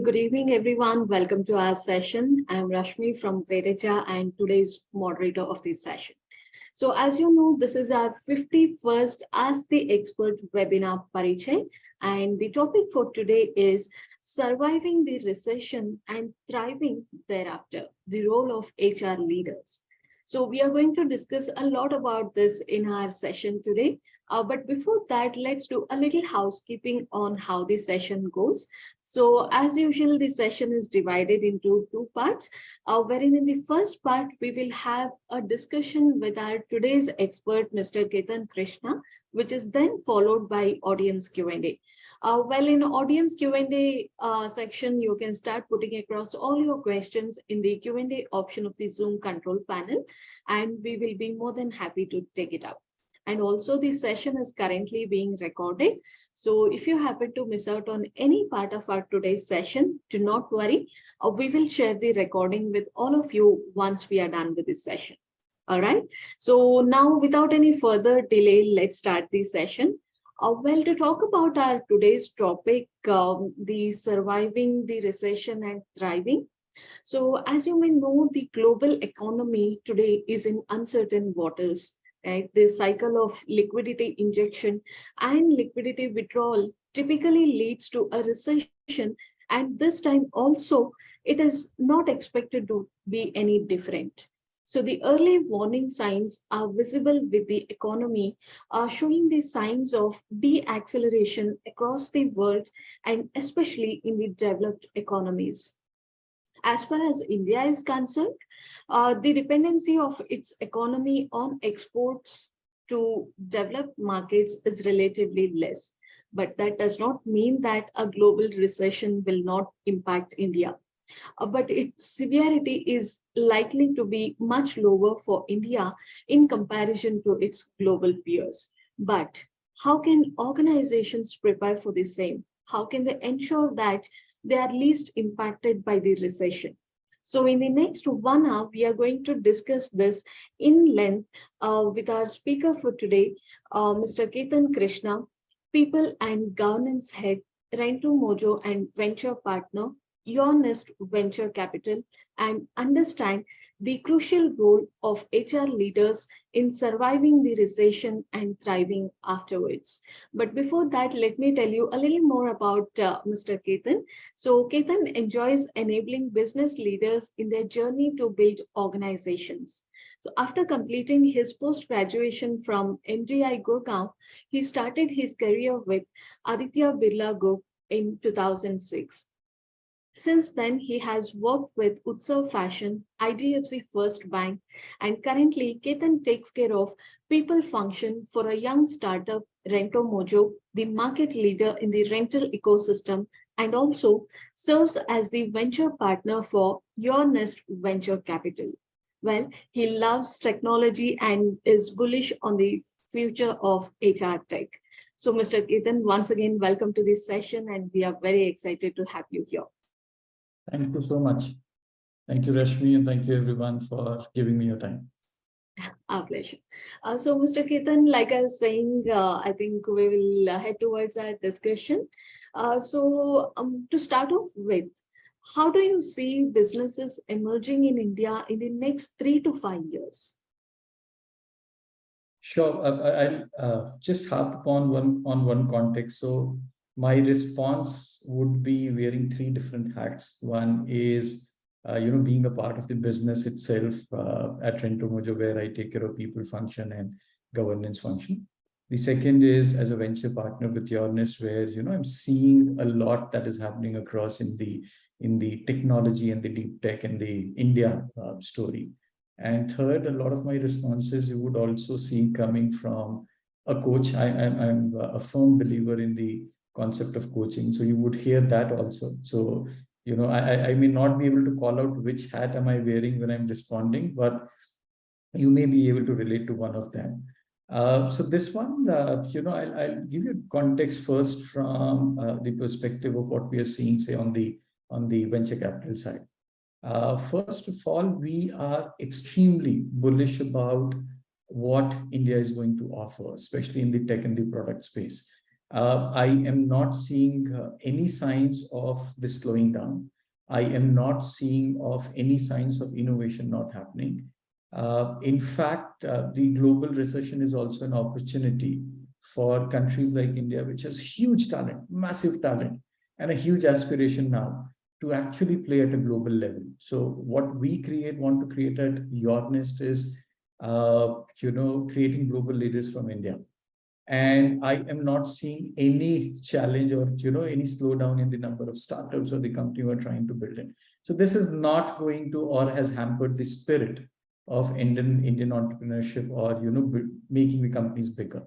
Good evening, everyone. Welcome to our session. I'm Rashmi from greytHR and today's moderator of this session. So as you know, this is our 51st Ask the Expert webinar Parichay. And the topic for today is surviving the recession and thriving thereafter, the role of HR leaders. So we are going to discuss a lot about this in our session today. But before that, let's do a little housekeeping on how the session goes. So as usual, the session is divided into two parts, wherein in the first part, we will have a discussion with our today's expert, Mr. Ketan Krishna, which is then followed by audience Q&A. Well, in audience Q&A section, you can start putting across all your questions in the Q&A option of the Zoom control panel, and we will be more than happy to take it up. And also the session is currently being recorded. So if you happen to miss out on any part of our today's session, do not worry. We will share the recording with all of you once we are done with this session. All right. So now without any further delay, let's start the session. Well, to talk about our today's topic, the surviving the recession and thriving. So as you may know, the global economy today is in uncertain waters. Right? The cycle of liquidity injection and liquidity withdrawal typically leads to a recession, and this time also it is not expected to be any different. So the early warning signs are visible with the economy, showing the signs of deacceleration across the world and especially in the developed economies. As far as India is concerned, the dependency of its economy on exports to developed markets is relatively less. But that does not mean that a global recession will not impact India. But its severity is likely to be much lower for India in comparison to its global peers. But how can organizations prepare for the same? How can they ensure that they are least impacted by the recession? So in the next 1 hour, we are going to discuss this in length with our speaker for today, Mr. Ketan Krishna, People and Governance Head, RentoMojo and Venture Partner, YourNest Venture Capital, and understand the crucial role of HR leaders in surviving the recession and thriving afterwards. But before that, let me tell you a little more about Mr. Ketan. So Ketan enjoys enabling business leaders in their journey to build organizations. So after completing his post-graduation from MGI Gurgaon, he started his career with Aditya Birla Group in 2006. Since then, he has worked with Utsav Fashion, IDFC First Bank, and currently Ketan takes care of people function for a young startup, RentoMojo, the market leader in the rental ecosystem, and also serves as the venture partner for YourNest Venture Capital. Well, he loves technology and is bullish on the future of HR tech. So, Mr. Ketan, once again, welcome to this session, and we are very excited to have you here. Thank you so much. Thank you, Rashmi, and thank you everyone for giving me your time. Our pleasure. So, Mr. Ketan, like I was saying, I think we will head towards our discussion. To start off with, how do you see businesses emerging in India in the next 3 to 5 years? Sure. I'll just harp upon one context. So my response would be wearing 3 different hats. One is, being a part of the business itself at RentoMojo, where I take care of people function and governance function. The second is as a venture partner with YourNest, where I'm seeing a lot that is happening across in the technology and the deep tech and the India story. And third, a lot of my responses you would also see coming from a coach. I'm a firm believer in the concept of coaching. So you would hear that also. So, I may not be able to call out which hat am I wearing when I'm responding, but you may be able to relate to one of them. So this one, I'll give you context first from the perspective of what we are seeing, say, on the venture capital side. First of all, we are extremely bullish about what India is going to offer, especially in the tech and the product space. I am not seeing any signs of this slowing down. I am not seeing of any signs of innovation not happening. In fact, the global recession is also an opportunity for countries like India, which has huge talent, massive talent, and a huge aspiration now to actually play at a global level. So what we want to create at YourNest is, creating global leaders from India. And I am not seeing any challenge or any slowdown in the number of startups or the company we're trying to build in. So this is not going to or has hampered the spirit of Indian entrepreneurship or making the companies bigger.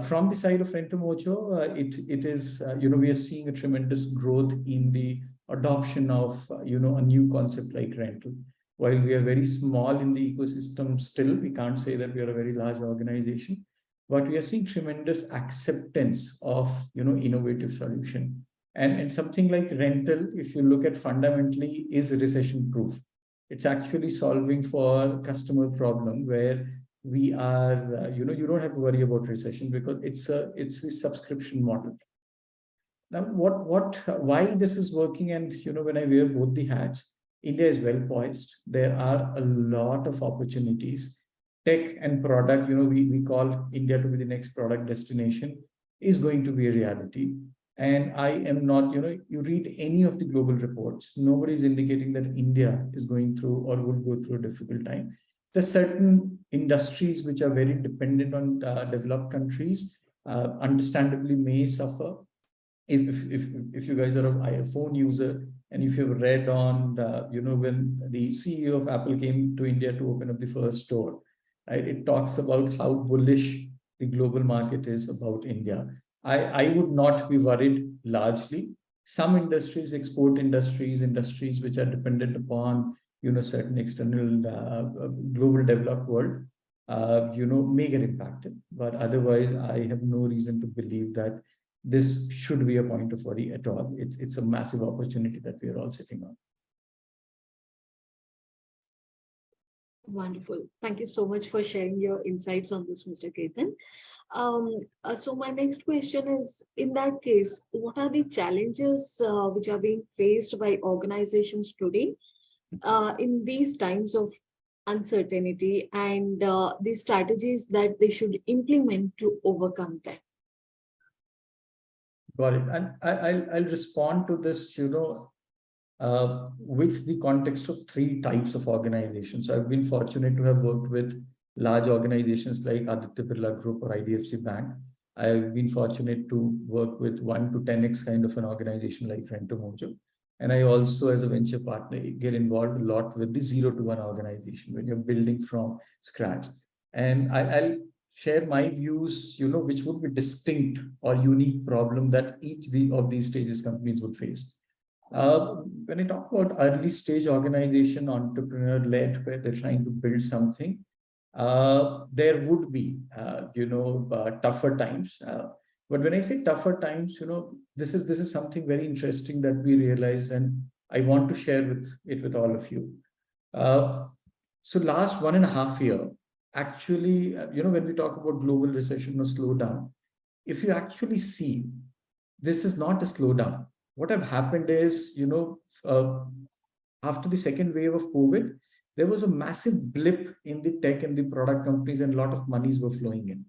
From the side of RentoMojo, it is we are seeing a tremendous growth in the adoption of a new concept like rental. While we are very small in the ecosystem, still we can't say that we are a very large organization, but we are seeing tremendous acceptance of innovative solution. And something like rental, if you look at fundamentally, is recession proof. It's actually solving for customer problem where we are, you don't have to worry about recession because it's the subscription model. Now, why this is working, and when I wear both the hats, India is well poised. There are a lot of opportunities. Tech and product, we call India to be the next product destination, is going to be a reality. And I am not, you read any of the global reports, nobody is indicating that India is going through or will go through a difficult time. There's certain industries which are very dependent on developed countries, understandably may suffer. If you guys are an iPhone user, and if you've read on when the CEO of Apple came to India to open up the first store, right, it talks about how bullish the global market is about India. I would not be worried largely. Some industries, export industries which are dependent upon certain external global developed world, may get impacted. But otherwise, I have no reason to believe that this should be a point of worry at all. It's a massive opportunity that we are all sitting on. Wonderful. Thank you so much for sharing your insights on this, Mr. Ketan. So my next question is, in that case, what are the challenges which are being faced by organizations today in these times of uncertainty, and the strategies that they should implement to overcome them? Got it. And I'll respond to this, with the context of three types of organizations. So I've been fortunate to have worked with large organizations like Aditya Birla Group or IDFC Bank. I've been fortunate to work with 1 to 10x kind of an organization like RentoMojo. And I also, as a venture partner, get involved a lot with the 0 to 1 organization when you're building from scratch. And I'll share my views, which would be distinct or unique problem that each of these stages companies would face. When I talk about early stage organization, entrepreneur-led, where they're trying to build something, there would be, tougher times. But when I say tougher times, this is something very interesting that we realized, and I want to share it with all of you. So last 1.5 years, actually, when we talk about global recession or slowdown, if you actually see, this is not a slowdown. What have happened is, after the second wave of COVID, there was a massive blip in the tech and the product companies, and a lot of monies were flowing in.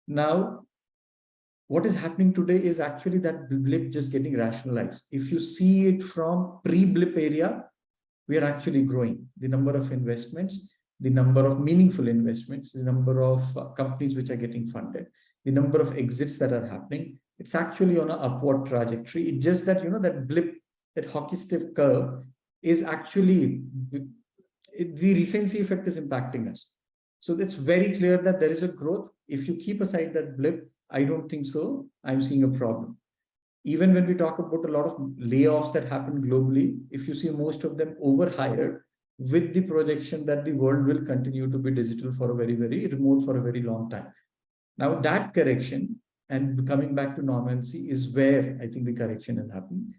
Now, what is happening today is actually that blip just getting rationalized. If you see it from pre-blip area, we are actually growing. The number of investments, the number of meaningful investments, the number of companies which are getting funded, the number of exits that are happening, it's actually on an upward trajectory. It's just that, that blip, that hockey stick curve is actually, the recency effect is impacting us. So it's very clear that there is a growth. If you keep aside that blip, I don't think so. I'm seeing a problem. Even when we talk about a lot of layoffs that happen globally, if you see most of them overhired with the projection that the world will continue to be digital for a very, very remote for a very long time. Now that correction and coming back to normalcy is where I think the correction is happening.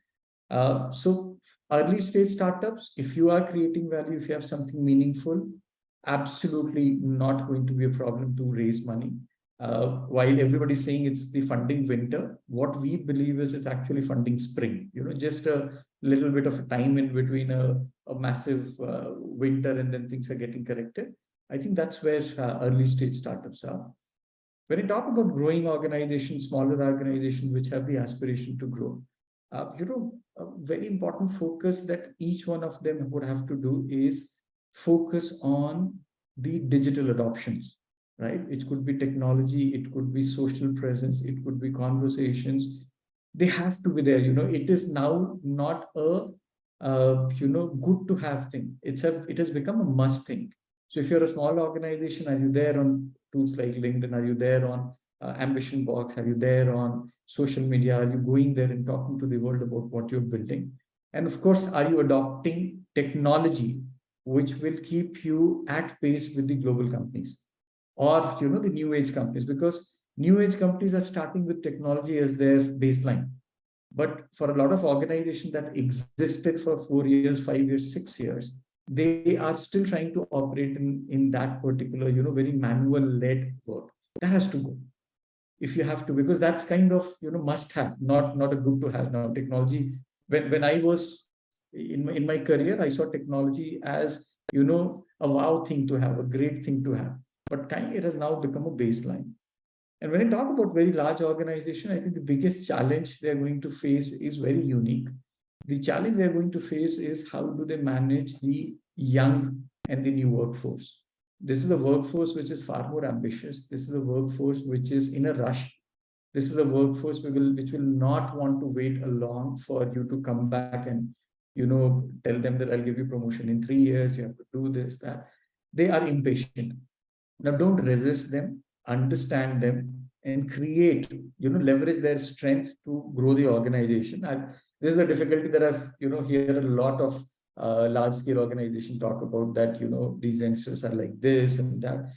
So early stage startups, if you are creating value, if you have something meaningful, absolutely not going to be a problem to raise money. while everybody's saying it's the funding winter, what we believe is it's actually funding spring. Just a little bit of time in between a massive winter, and then things are getting corrected. I think that's where early stage startups are. When you talk about growing organizations, smaller organizations which have the aspiration to grow, a very important focus that each one of them would have to do is focus on the digital adoptions, right? It could be technology, it could be social presence, it could be conversations. They have to be there. It is now not a good to have thing. It has become a must thing. So if you're a small organization, are you there on tools like LinkedIn? Are you there on Ambition Box? Are you there on social media? Are you going there and talking to the world about what you're building? And of course, are you adopting technology which will keep you at pace with the global companies or the new age companies? Because new age companies are starting with technology as their baseline. But for a lot of organizations that existed for 4 years, 5 years, 6 years, they are still trying to operate in that particular, very manual-led work. That has to go. If you have to, because that's kind of, must have, not a good to have. Now, technology, when I was in my career, I saw technology as, a wow thing to have, a great thing to have. But it has now become a baseline. And when I talk about very large organization, I think the biggest challenge they're going to face is very unique. The challenge they're going to face is how do they manage the young and the new workforce. This is a workforce which is far more ambitious. This is a workforce which is in a rush. This is a workforce which will not want to wait along for you to come back and tell them that I'll give you promotion in 3 years. You have to do this, that. They are impatient. Now, don't resist them. Understand them and create, leverage their strength to grow the organization. This is a difficulty that I've, hear a lot of large scale organization talk about, that, these youngsters are like this and that.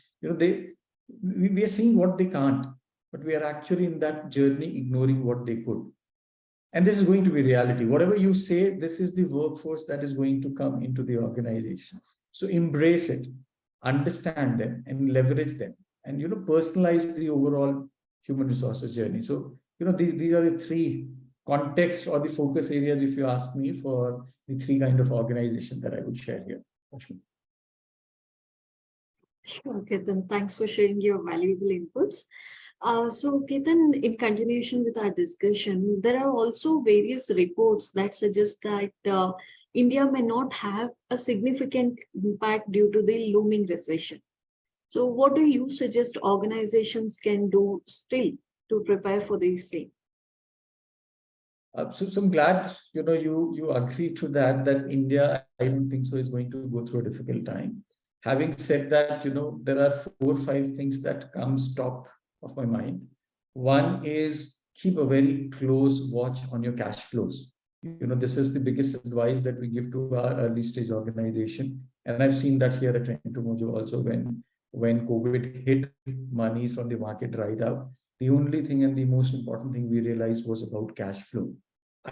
We are seeing what they can't, but we are actually in that journey ignoring what they could. And this is going to be reality. Whatever you say, this is the workforce that is going to come into the organization. So embrace it, understand them and leverage them, and personalize the overall human resources journey. So these are the three contexts or the focus areas, if you ask me, for the three kind of organization that I would share here. Sure, Ketan, thanks for sharing your valuable inputs. So Ketan, in continuation with our discussion, there are also various reports that suggest that India may not have a significant impact due to the looming recession. So what do you suggest organizations can do still to prepare for the same? So I'm glad you agree to that India, I don't think so, is going to go through a difficult time. Having said that, there are 4 or 5 things that comes top of my mind. One is keep a very close watch on your cash flows. This is the biggest advice that we give to our early stage organization. And I've seen that here at RentoMojo also, when COVID hit, money from the market dried up. The only thing and the most important thing we realized was about cash flow.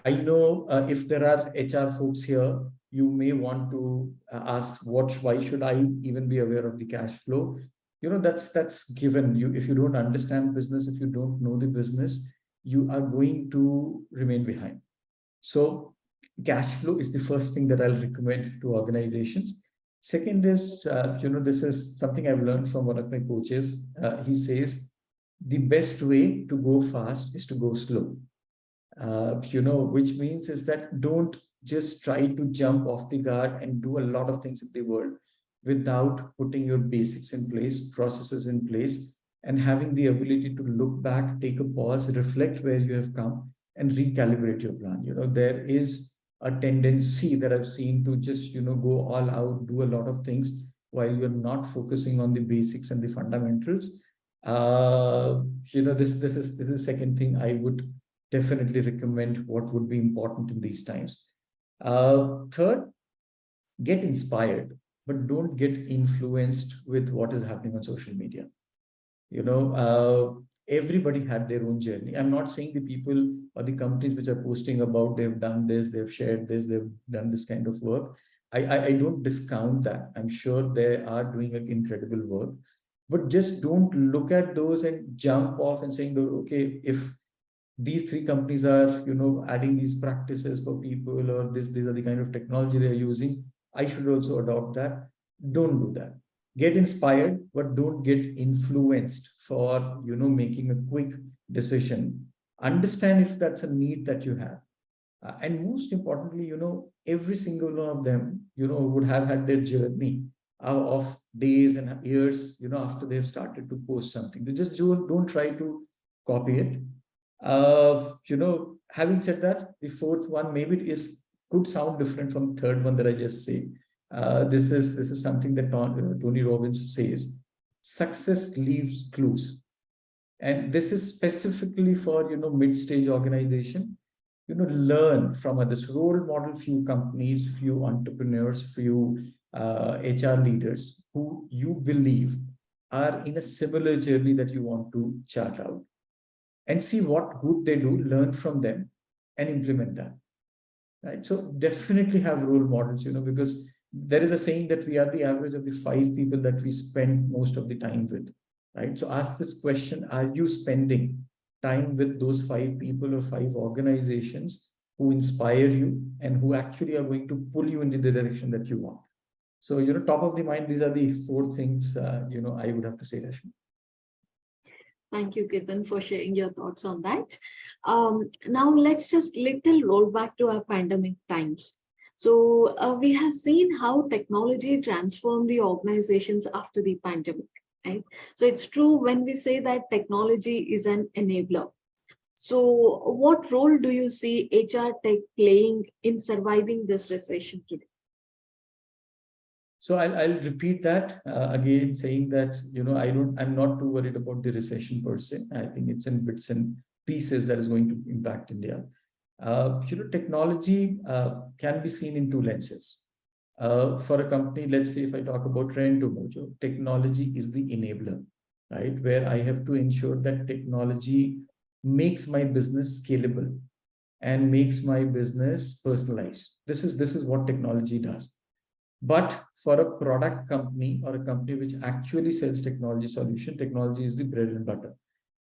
I know if there are HR folks here, you may want to ask, why should I even be aware of the cash flow? That's given. If you don't understand business, if you don't know the business, you are going to remain behind. So cash flow is the first thing that I'll recommend to organizations. Second is, this is something I've learned from one of my coaches. He says, the best way to go fast is to go slow. Which means is that don't just try to jump off the guard and do a lot of things in the world without putting your basics in place, processes in place, and having the ability to look back, take a pause, reflect where you have come, and recalibrate your plan. There is a tendency that I've seen to just, go all out, do a lot of things while you're not focusing on the basics and the fundamentals. This is the second thing I would definitely recommend, what would be important in these times. Third, get inspired, but don't get influenced with what is happening on social media. Everybody had their own journey. I'm not saying the people or the companies which are posting about they've done this, they've shared this, they've done this kind of work. I don't discount that. I'm sure they are doing an incredible work. But just don't look at those and jump off and saying, okay, if these three companies are, adding these practices for people, or these are the kind of technology they're using, I should also adopt that. Don't do that. Get inspired, but don't get influenced for, making a quick decision. Understand if that's a need that you have. And most importantly, every single one of them, would have had their journey of days and years, after they've started to post something. They just don't try to copy it. Having said that, the fourth one maybe could sound different from the third one that I just say. This is something that Tony Robbins says: success leaves clues, and this is specifically for mid-stage organization. Learn from others, role model few companies, few entrepreneurs, few HR leaders who you believe are in a similar journey that you want to chart out, and see what good they do, learn from them, and implement that. Right. So definitely have role models, because there is a saying that we are the average of the 5 people that we spend most of the time with. Right. So ask this question: are you spending time with those 5 people or 5 organizations who inspire you and who actually are going to pull you into the direction that you want? So, top of the mind, these are the 4 things, I would have to say, Rashmi. Thank you, Ketan, for sharing your thoughts on that. Now let's just little roll back to our pandemic times. So we have seen how technology transformed the organizations after the pandemic, right? So it's true when we say that technology is an enabler. So what role do you see HR tech playing in surviving this recession today? So I'll repeat that again, saying that, I'm not too worried about the recession per se. I think it's in bits and pieces that is going to impact India. Technology can be seen in 2 lenses. For a company, let's say if I talk about RentoMojo, technology is the enabler, right? Where I have to ensure that technology makes my business scalable and makes my business personalized. This is what technology does. But for a product company or a company which actually sells technology solution, technology is the bread and butter.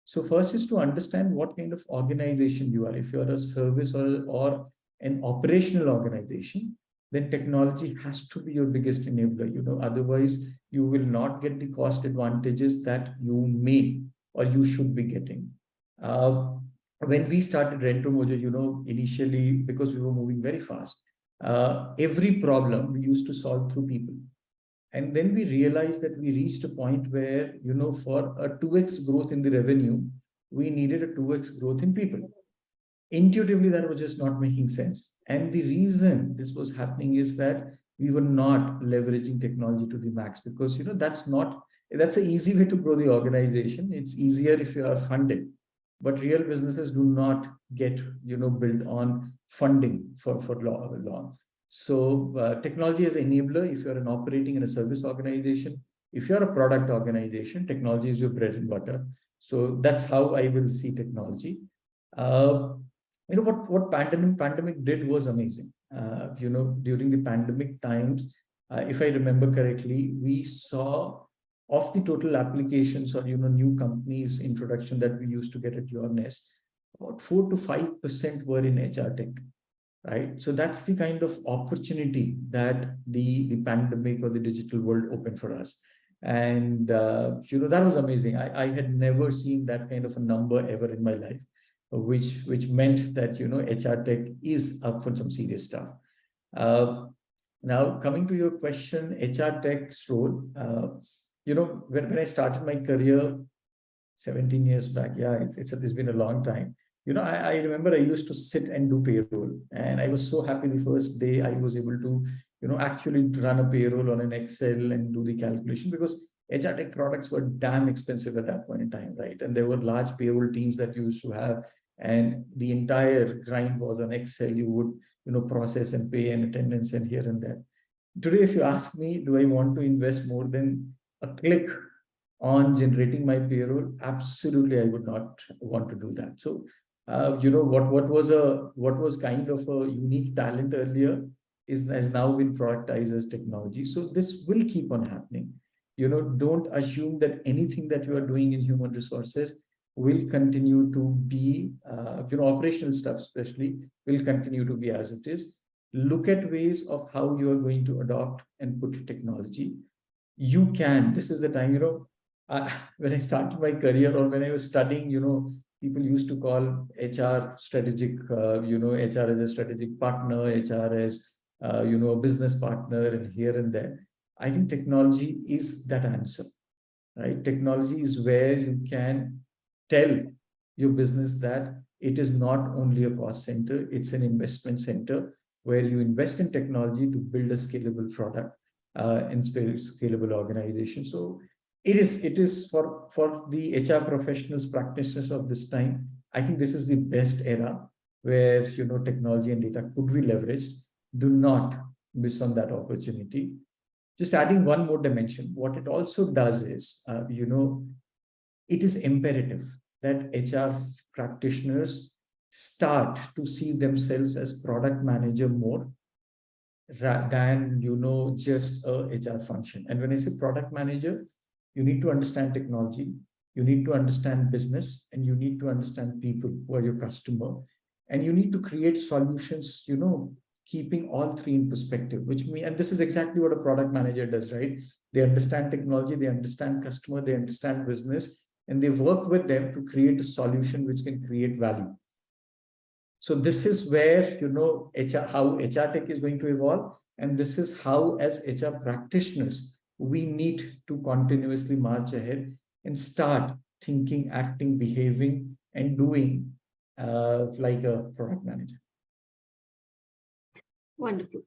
So first is to understand what kind of organization you are. If you're a service or an operational organization, then technology has to be your biggest enabler. Otherwise you will not get the cost advantages that you may or you should be getting. When we started RentoMojo, initially, because we were moving very fast, every problem we used to solve through people. And then we realized that we reached a point where, for a 2x growth in the revenue, we needed a 2x growth in people. Intuitively, that was just not making sense. And the reason this was happening is that we were not leveraging technology to the max, because, that's an easy way to grow the organization. It's easier if you are funded. But real businesses do not get, built on funding for long. So technology as an enabler. If you're an operating in a service organization, if you're a product organization, technology is your bread and butter. So that's how I will see technology. What pandemic did was amazing. During the pandemic times, if I remember correctly, we saw, of the total applications or new companies introduction that we used to get at YourNest, about 4 to 5% were in HR tech, right? So that's the kind of opportunity that the pandemic or the digital world opened for us. And that was amazing. I had never seen that kind of a number ever in my life, which meant that HR tech is up for some serious stuff. Now coming to your question, HR tech's role. When I started my career 17 years back, it's been a long time. I remember I used to sit and do payroll, and I was so happy the first day I was able to, actually run a payroll on an Excel and do the calculation, because HR tech products were damn expensive at that point in time, right? And there were large payroll teams that you used to have, and the entire grind was on Excel. You would, process and pay and attendance and here and there. Today, if you ask me, do I want to invest more than a click on generating my payroll? Absolutely, I would not want to do that. So, what was kind of a unique talent earlier has now been productized as technology. So this will keep on happening. don't assume that anything that you are doing in human resources will continue to be, operational stuff especially, will continue to be as it is. Look at ways of how you are going to adopt and put technology. This is the time, when I started my career or when I was studying, people used to call HR strategic, HR as a strategic partner, HR as, a business partner, and here and there. I think technology is that answer, right? Technology is where you can tell your business that it is not only a cost center, it's an investment center where you invest in technology to build a scalable product and scalable organization. So it is for the HR professionals, practitioners of this time. I think this is the best era where technology and data could be leveraged. Do not miss on that opportunity. Just adding one more dimension, what it also does is, it is imperative that HR practitioners start to see themselves as product manager more than, just a HR function. And when I say product manager, you need to understand technology, you need to understand business, and you need to understand people who are your customer. And you need to create solutions, keeping all three in perspective, and this is exactly what a product manager does, right? They understand technology, they understand customer, they understand business, and they work with them to create a solution which can create value. So this is where, how HR tech is going to evolve. And this is how, as HR practitioners, we need to continuously march ahead and start thinking, acting, behaving, and doing like a product manager. Wonderful.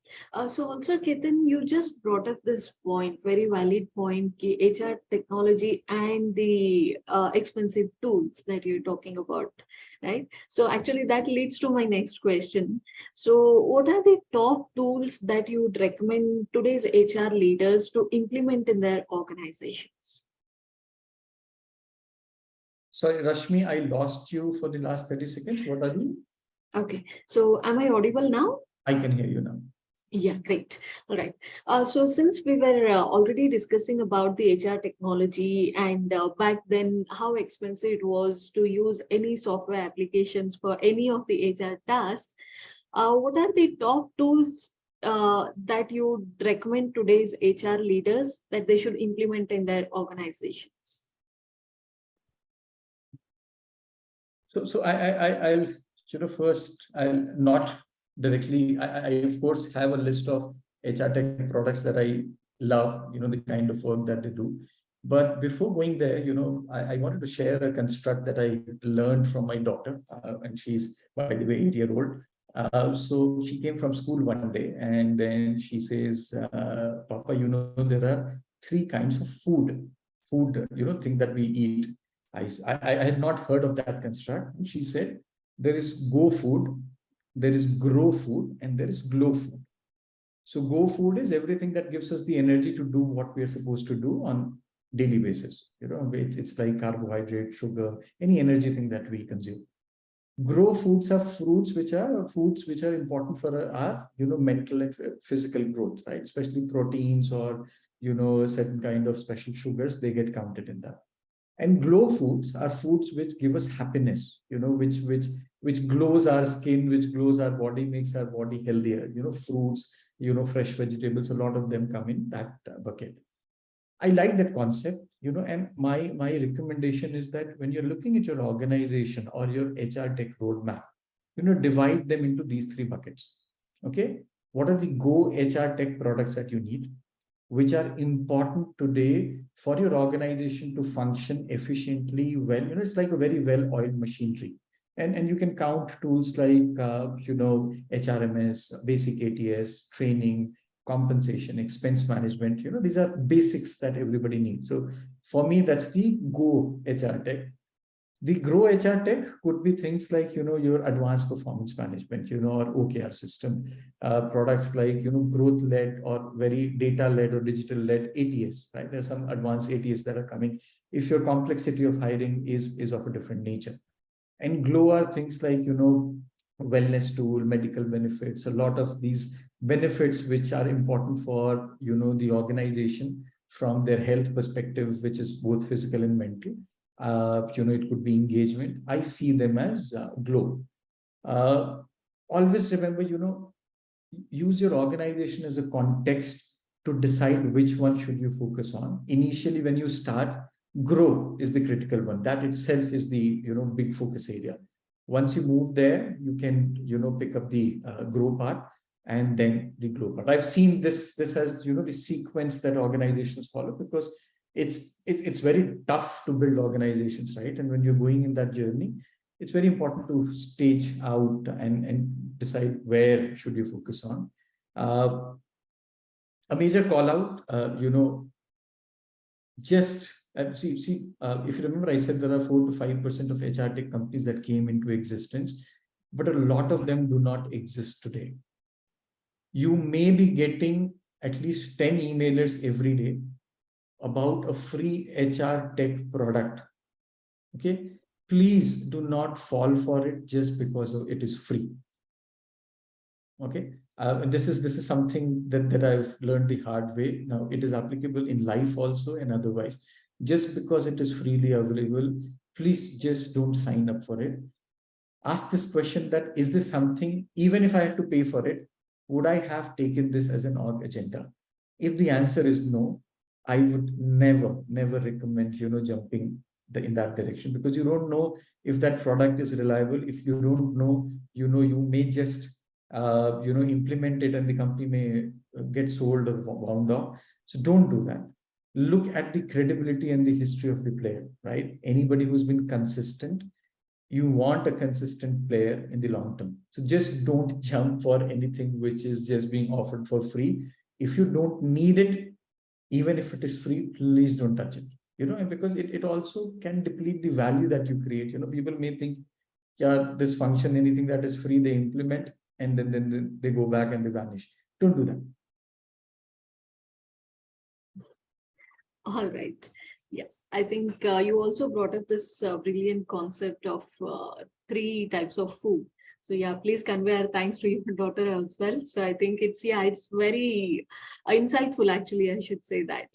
So also, Ketan, you just brought up this point, very valid point, HR technology and the expensive tools that you're talking about, right? So actually that leads to my next question. So what are the top tools that you would recommend today's HR leaders to implement in their organizations? Sorry, Rashmi, I lost you for the last 30 seconds. What are you? Okay. So am I audible now? I can hear you now. Yeah, great. All right. So since we were already discussing about the HR technology and back then how expensive it was to use any software applications for any of the HR tasks, what are the top tools that you would recommend today's HR leaders that they should implement in their organizations? So I'll, first I'll not directly, I of course have a list of HR tech products that I love, the kind of work that they do. But before going there, I wanted to share a construct that I learned from my daughter, and she's, by the way, 8-year-old. So she came from school one day and then she says, Papa, there are 3 kinds of food, thing that we eat. I had not heard of that construct. And she said, there is go food, there is grow food, and there is glow food. So go food is everything that gives us the energy to do what we are supposed to do on daily basis. It's like carbohydrate, sugar, any energy thing that we consume. Grow foods are foods which are important for our, mental and physical growth, right? Especially proteins or, certain kind of special sugars, they get counted in that. And glow foods are foods which give us happiness, which glows our skin, which glows our body, makes our body healthier. Fruits, fresh vegetables, a lot of them come in that bucket. I like that concept, and my recommendation is that when you're looking at your organization or your HR tech roadmap, divide them into these 3 buckets. Okay. What are the go HR tech products that you need, which are important today for your organization to function efficiently well? It's like a very well-oiled machinery. And you can count tools like, HRMS, basic ATS, training, compensation, expense management. These are basics that everybody needs. So for me, that's the go HR tech. The grow HR tech could be things like, your advanced performance management, or OKR system, products like, growth-led or very data-led or digital-led ATS, right? There's some advanced ATS that are coming if your complexity of hiring is of a different nature. And glow are things like, wellness tool, medical benefits, a lot of these benefits which are important for, the organization from their health perspective, which is both physical and mental. It could be engagement. I see them as glow. Always remember, use your organization as a context to decide which one should you focus on. Initially, when you start, grow is the critical one. That itself is the big focus area. Once you move there, you can pick up the grow part and then the glow part. I've seen this has the sequence that organizations follow, because it's very tough to build organizations, right? And when you're going in that journey, it's very important to stage out and decide where should you focus on. A major call out, just if you remember, I said there are 4 to 5% of HR tech companies that came into existence, but a lot of them do not exist today. You may be getting at least 10 emailers every day about a free HR tech product. Okay, please do not fall for it just because it is free. Okay, and this is something that I've learned the hard way. Now it is applicable in life also and otherwise. Just because it is freely available, please just don't sign up for it. Ask this question: that is this something, even if I had to pay for it, would I have taken this as an org agenda? If the answer is no, I would never recommend jumping in that direction, because you don't know if that product is reliable. If you don't know, you may just implement it and the company may get sold or wound off. So don't do that. Look at the credibility and the history of the player, right? Anybody who's been consistent, you want a consistent player in the long term. So just don't jump for anything which is just being offered for free. If you don't need it, even if it is free, please don't touch it. Because it also can deplete the value that you create. People may think, yeah, this function, anything that is free, they implement, and then they go back and they vanish. Don't do that. All right. Yeah, I think you also brought up this brilliant concept of 3 types of food. So yeah, please convey our thanks to your daughter as well. So I think it's very insightful, actually, I should say that.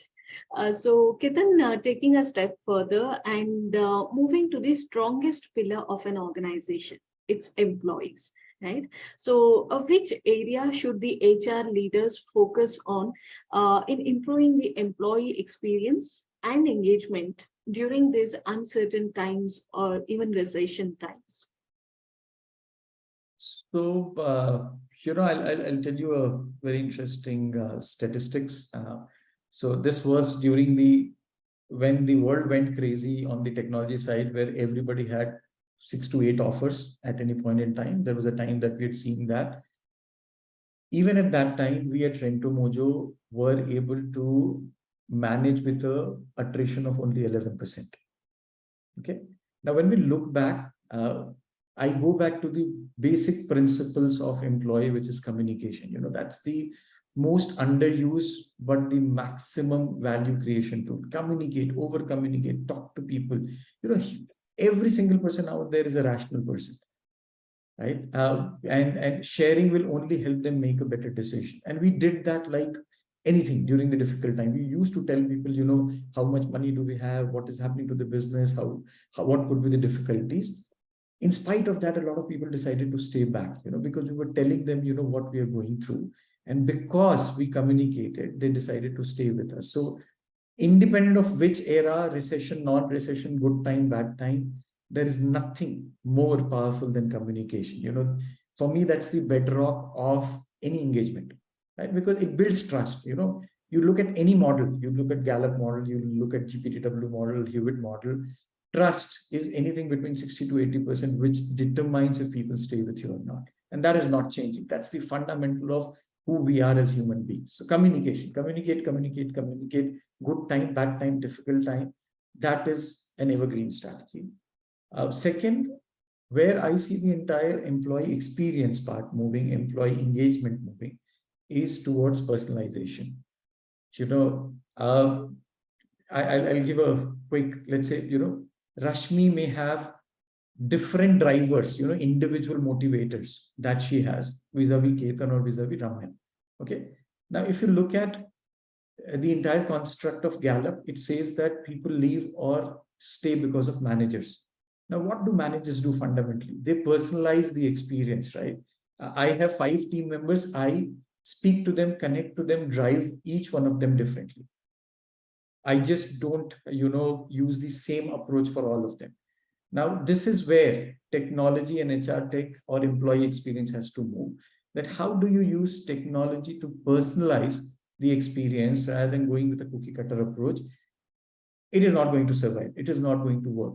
So Ketan, taking a step further and moving to the strongest pillar of an organization, its employees, right? So which area should the HR leaders focus on in improving the employee experience and engagement during these uncertain times or even recession times? So, I'll tell you a very interesting statistics. So this was during when the world went crazy on the technology side, where everybody had 6 to 8 offers at any point in time. There was a time that we had seen that. Even at that time, we at RentoMojo were able to manage with a attrition of only 11%. Okay. Now, when we look back, I go back to the basic principles of employee, which is communication. That's the most underused, but the maximum value creation tool. Communicate, over communicate, talk to people. Every single person out there is a rational person, right? And sharing will only help them make a better decision. And we did that like anything during the difficult time. We used to tell people, how much money do we have, what is happening to the business, what could be the difficulties. In spite of that, a lot of people decided to stay back, because we were telling them, what we are going through. And because we communicated, they decided to stay with us. So independent of which era, recession, non-recession, good time, bad time, there is nothing more powerful than communication. For me, that's the bedrock of any engagement, right? Because it builds trust. You look at any model, you look at Gallup model, you look at GPTW model, Hewitt model. Trust is anything between 60 to 80%, which determines if people stay with you or not. And that is not changing. That's the fundamental of who we are as human beings. So communication, communicate, good time, bad time, difficult time. That is an evergreen strategy. Second, where I see the entire employee experience part moving, employee engagement moving, is towards personalization. I'll give a quick, let's say, Rashmi may have different drivers, individual motivators that she has vis-a-vis Ketan or vis-a-vis Ramyan. Okay. Now, if you look at the entire construct of Gallup, it says that people leave or stay because of managers. Now, what do managers do fundamentally? They personalize the experience, right? I have 5 team members. I speak to them, connect to them, drive each one of them differently. I just don't, use the same approach for all of them. Now, this is where technology and HR tech or employee experience has to move. That how do you use technology to personalize the experience rather than going with a cookie cutter approach? It is not going to survive. It is not going to work.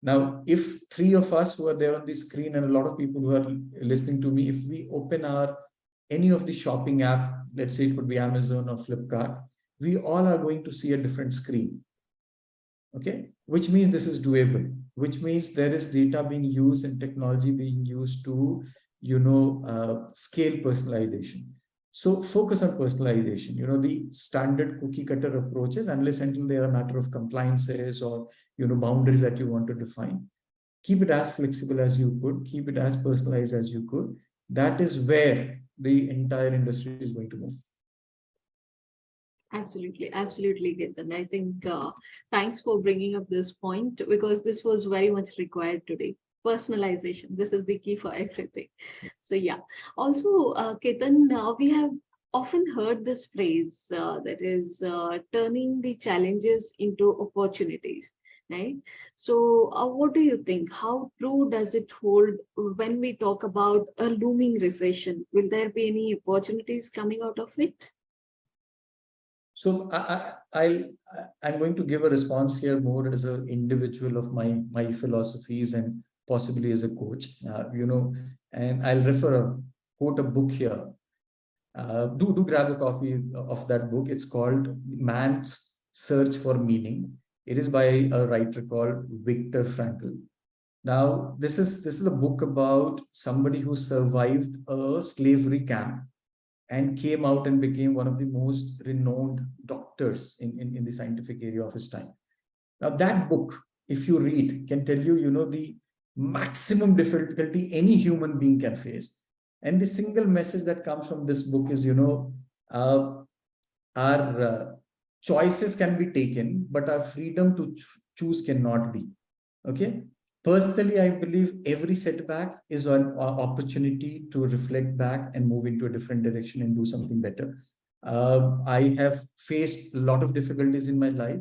Now, if 3 of us who are there on the screen and a lot of people who are listening to me, if we open any of the shopping app, let's say it could be Amazon or Flipkart, we all are going to see a different screen. Okay, which means this is doable, which means there is data being used and technology being used to, scale personalization. So focus on personalization, the standard cookie cutter approaches, unless until they are a matter of compliances or, boundaries that you want to define. Keep it as flexible as you could, keep it as personalized as you could. That is where the entire industry is going to move. Absolutely, absolutely, Ketan. I think thanks for bringing up this point, because this was very much required today. Personalization, this is the key for everything. So yeah, also Ketan, we have often heard this phrase that is turning the challenges into opportunities, right? So what do you think? How true does it hold when we talk about a looming recession? Will there be any opportunities coming out of it? So I'm going to give a response here more as an individual of my philosophies and possibly as a coach, and I'll quote a book here. Do grab a copy of that book. It's called Man's Search for Meaning. It is by a writer called Viktor Frankl. Now, this is a book about somebody who survived a slavery camp and came out and became one of the most renowned doctors in the scientific area of his time. Now, that book, if you read, can tell you, the maximum difficulty any human being can face. And the single message that comes from this book is, our choices can be taken, but our freedom to choose cannot be. Okay. Personally, I believe every setback is an opportunity to reflect back and move into a different direction and do something better. I have faced a lot of difficulties in my life,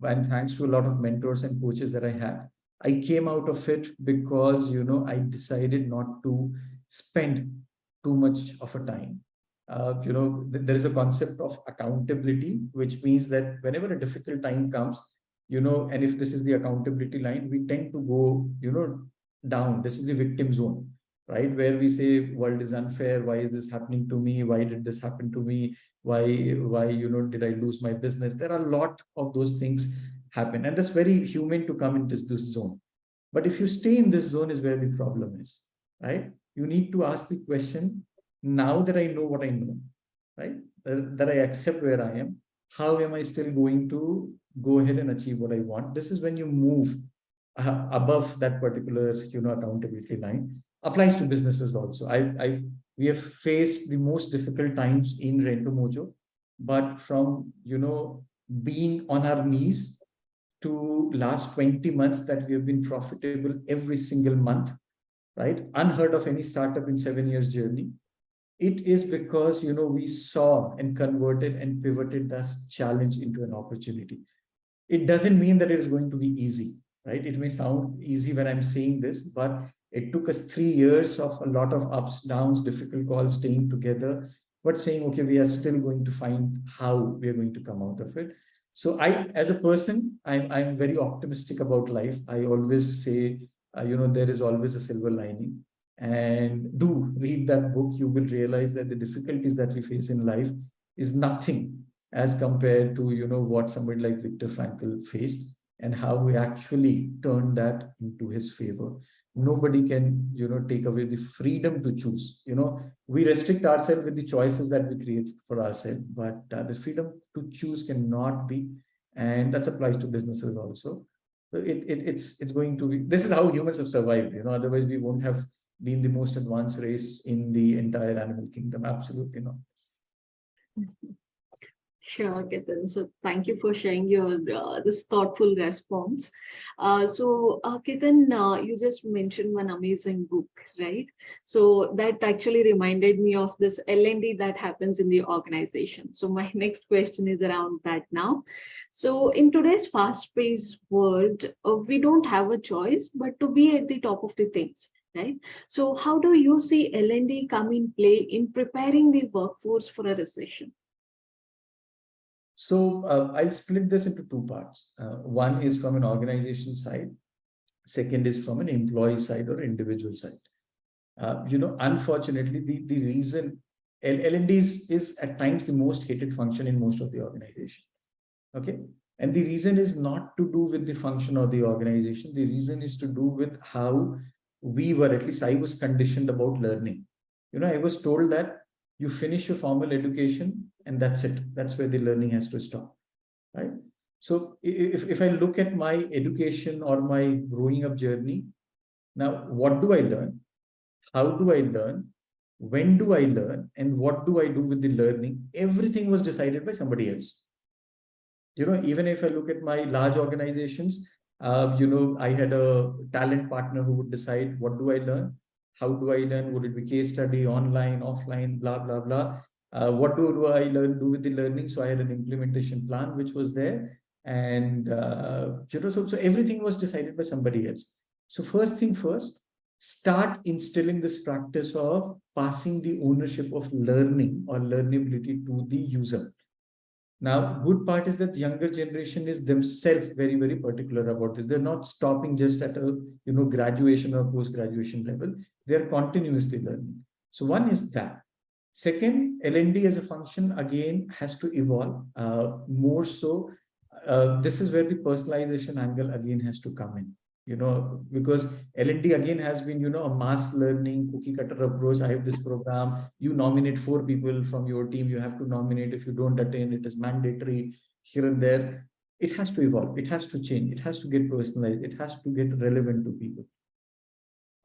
and thanks to a lot of mentors and coaches that I had, I came out of it because, I decided not to spend too much of a time. There is a concept of accountability, which means that whenever a difficult time comes, and if this is the accountability line, we tend to go, down. This is the victim zone, right? Where we say, world is unfair. Why is this happening to me? Why did this happen to me? Why, did I lose my business? There are a lot of those things happen. And that's very human to come into this zone. But if you stay in this zone is where the problem is, right? You need to ask the question, now that I know what I know, right? That I accept where I am, how am I still going to go ahead and achieve what I want? This is when you move above that particular, accountability line. Applies to businesses also. We have faced the most difficult times in RentoMojo, but from, being on our knees to last 20 months that we have been profitable every single month, right? Unheard of any startup in 7 years journey. It is because, we saw and converted and pivoted that challenge into an opportunity. It doesn't mean that it is going to be easy, right? It may sound easy when I'm saying this, but it took us 3 years of a lot of ups, downs, difficult calls, staying together, but saying, okay, we are still going to find how we are going to come out of it. So as a person, I'm very optimistic about life. I always say, there is always a silver lining. And do read that book. You will realize that the difficulties that we face in life is nothing as compared to, what somebody like Viktor Frankl faced and how he actually turned that into his favor. Nobody can, take away the freedom to choose. We restrict ourselves with the choices that we create for ourselves, but the freedom to choose cannot be, and that applies to businesses also. So it's going to be, this is how humans have survived, otherwise we won't have been the most advanced race in the entire animal kingdom. Absolutely not. Sure, Ketan. So thank you for sharing your this thoughtful response. Ketan, you just mentioned one amazing book, right? So that actually reminded me of this L&D that happens in the organization. So my next question is around that now. So in today's fast-paced world, we don't have a choice but to be at the top of the things. Right. So how do you see L&D come in play in preparing the workforce for a recession? So I'll split this into two parts. One is from an organization side. Second is from an employee side or individual side. Unfortunately, the reason L&D is at times the most hated function in most of the organization. Okay. And the reason is not to do with the function of the organization. The reason is to do with how we were, at least I was conditioned about learning. I was told that you finish your formal education and that's it. That's where the learning has to stop. Right. So if I look at my education or my growing up journey, now what do I learn? How do I learn? When do I learn? And what do I do with the learning? Everything was decided by somebody else. Even if I look at my large organizations, I had a talent partner who would decide what do I learn? How do I learn? Would it be case study, online, offline, blah, blah, blah. What do I do with the learning? So I had an implementation plan, which was there. And, so everything was decided by somebody else. So first thing first, start instilling this practice of passing the ownership of learning or learnability to the user. Now, good part is that the younger generation is themselves very, very particular about this. They're not stopping just at a graduation or post-graduation level. They're continuously learning. So one is that. Second, L&D as a function again has to evolve more so. This is where the personalization angle again has to come in. Because L&D again has been, a mass learning cookie cutter approach. I have this program, you nominate 4 people from your team, you have to nominate. If you don't attain, it is mandatory here and there. It has to evolve. It has to change. It has to get personalized. It has to get relevant to people.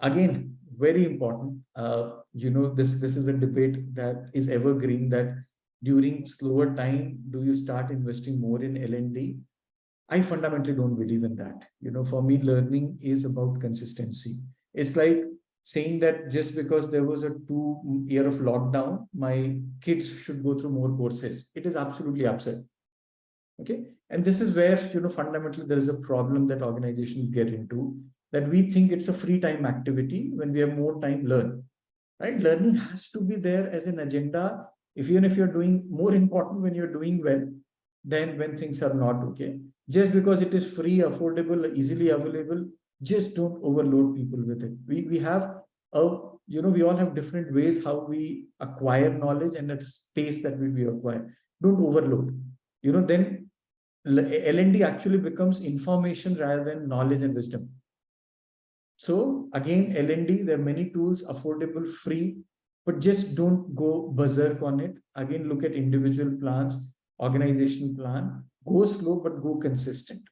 Again, very important. This is a debate that is evergreen, that during slower time, do you start investing more in L&D? I fundamentally don't believe in that. For me, learning is about consistency. It's like saying that just because there was a 2-year of lockdown, my kids should go through more courses. It is absolutely absurd. Okay. And this is where, fundamentally there is a problem that organizations get into, that we think it's a free time activity when we have more time learn. Right? Learning has to be there as an agenda. Even if you're doing more important when you're doing well than when things are not okay. Just because it is free, affordable, easily available, just don't overload people with it. We have we all have different ways how we acquire knowledge and at space that we acquire. Don't overload. Then L&D actually becomes information rather than knowledge and wisdom. So again, L&D, there are many tools, affordable, free, but just don't go berserk on it. Again, look at individual plans, organization plan, go slow, but go consistent,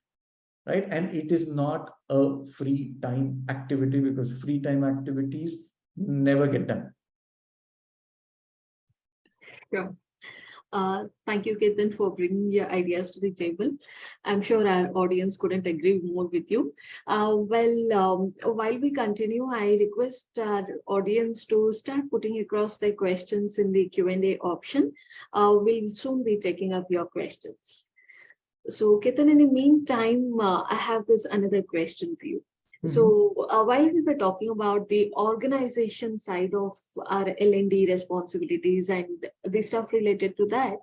right? And it is not a free time activity, because free time activities never get done. Sure. Thank you, Ketan, for bringing your ideas to the table. I'm sure our audience couldn't agree more with you. While we continue, I request our audience to start putting across their questions in the Q&A option. We'll soon be taking up your questions. So, Ketan, in the meantime, I have this another question for you. So while we were talking about the organization side of our L&D responsibilities and the stuff related to that,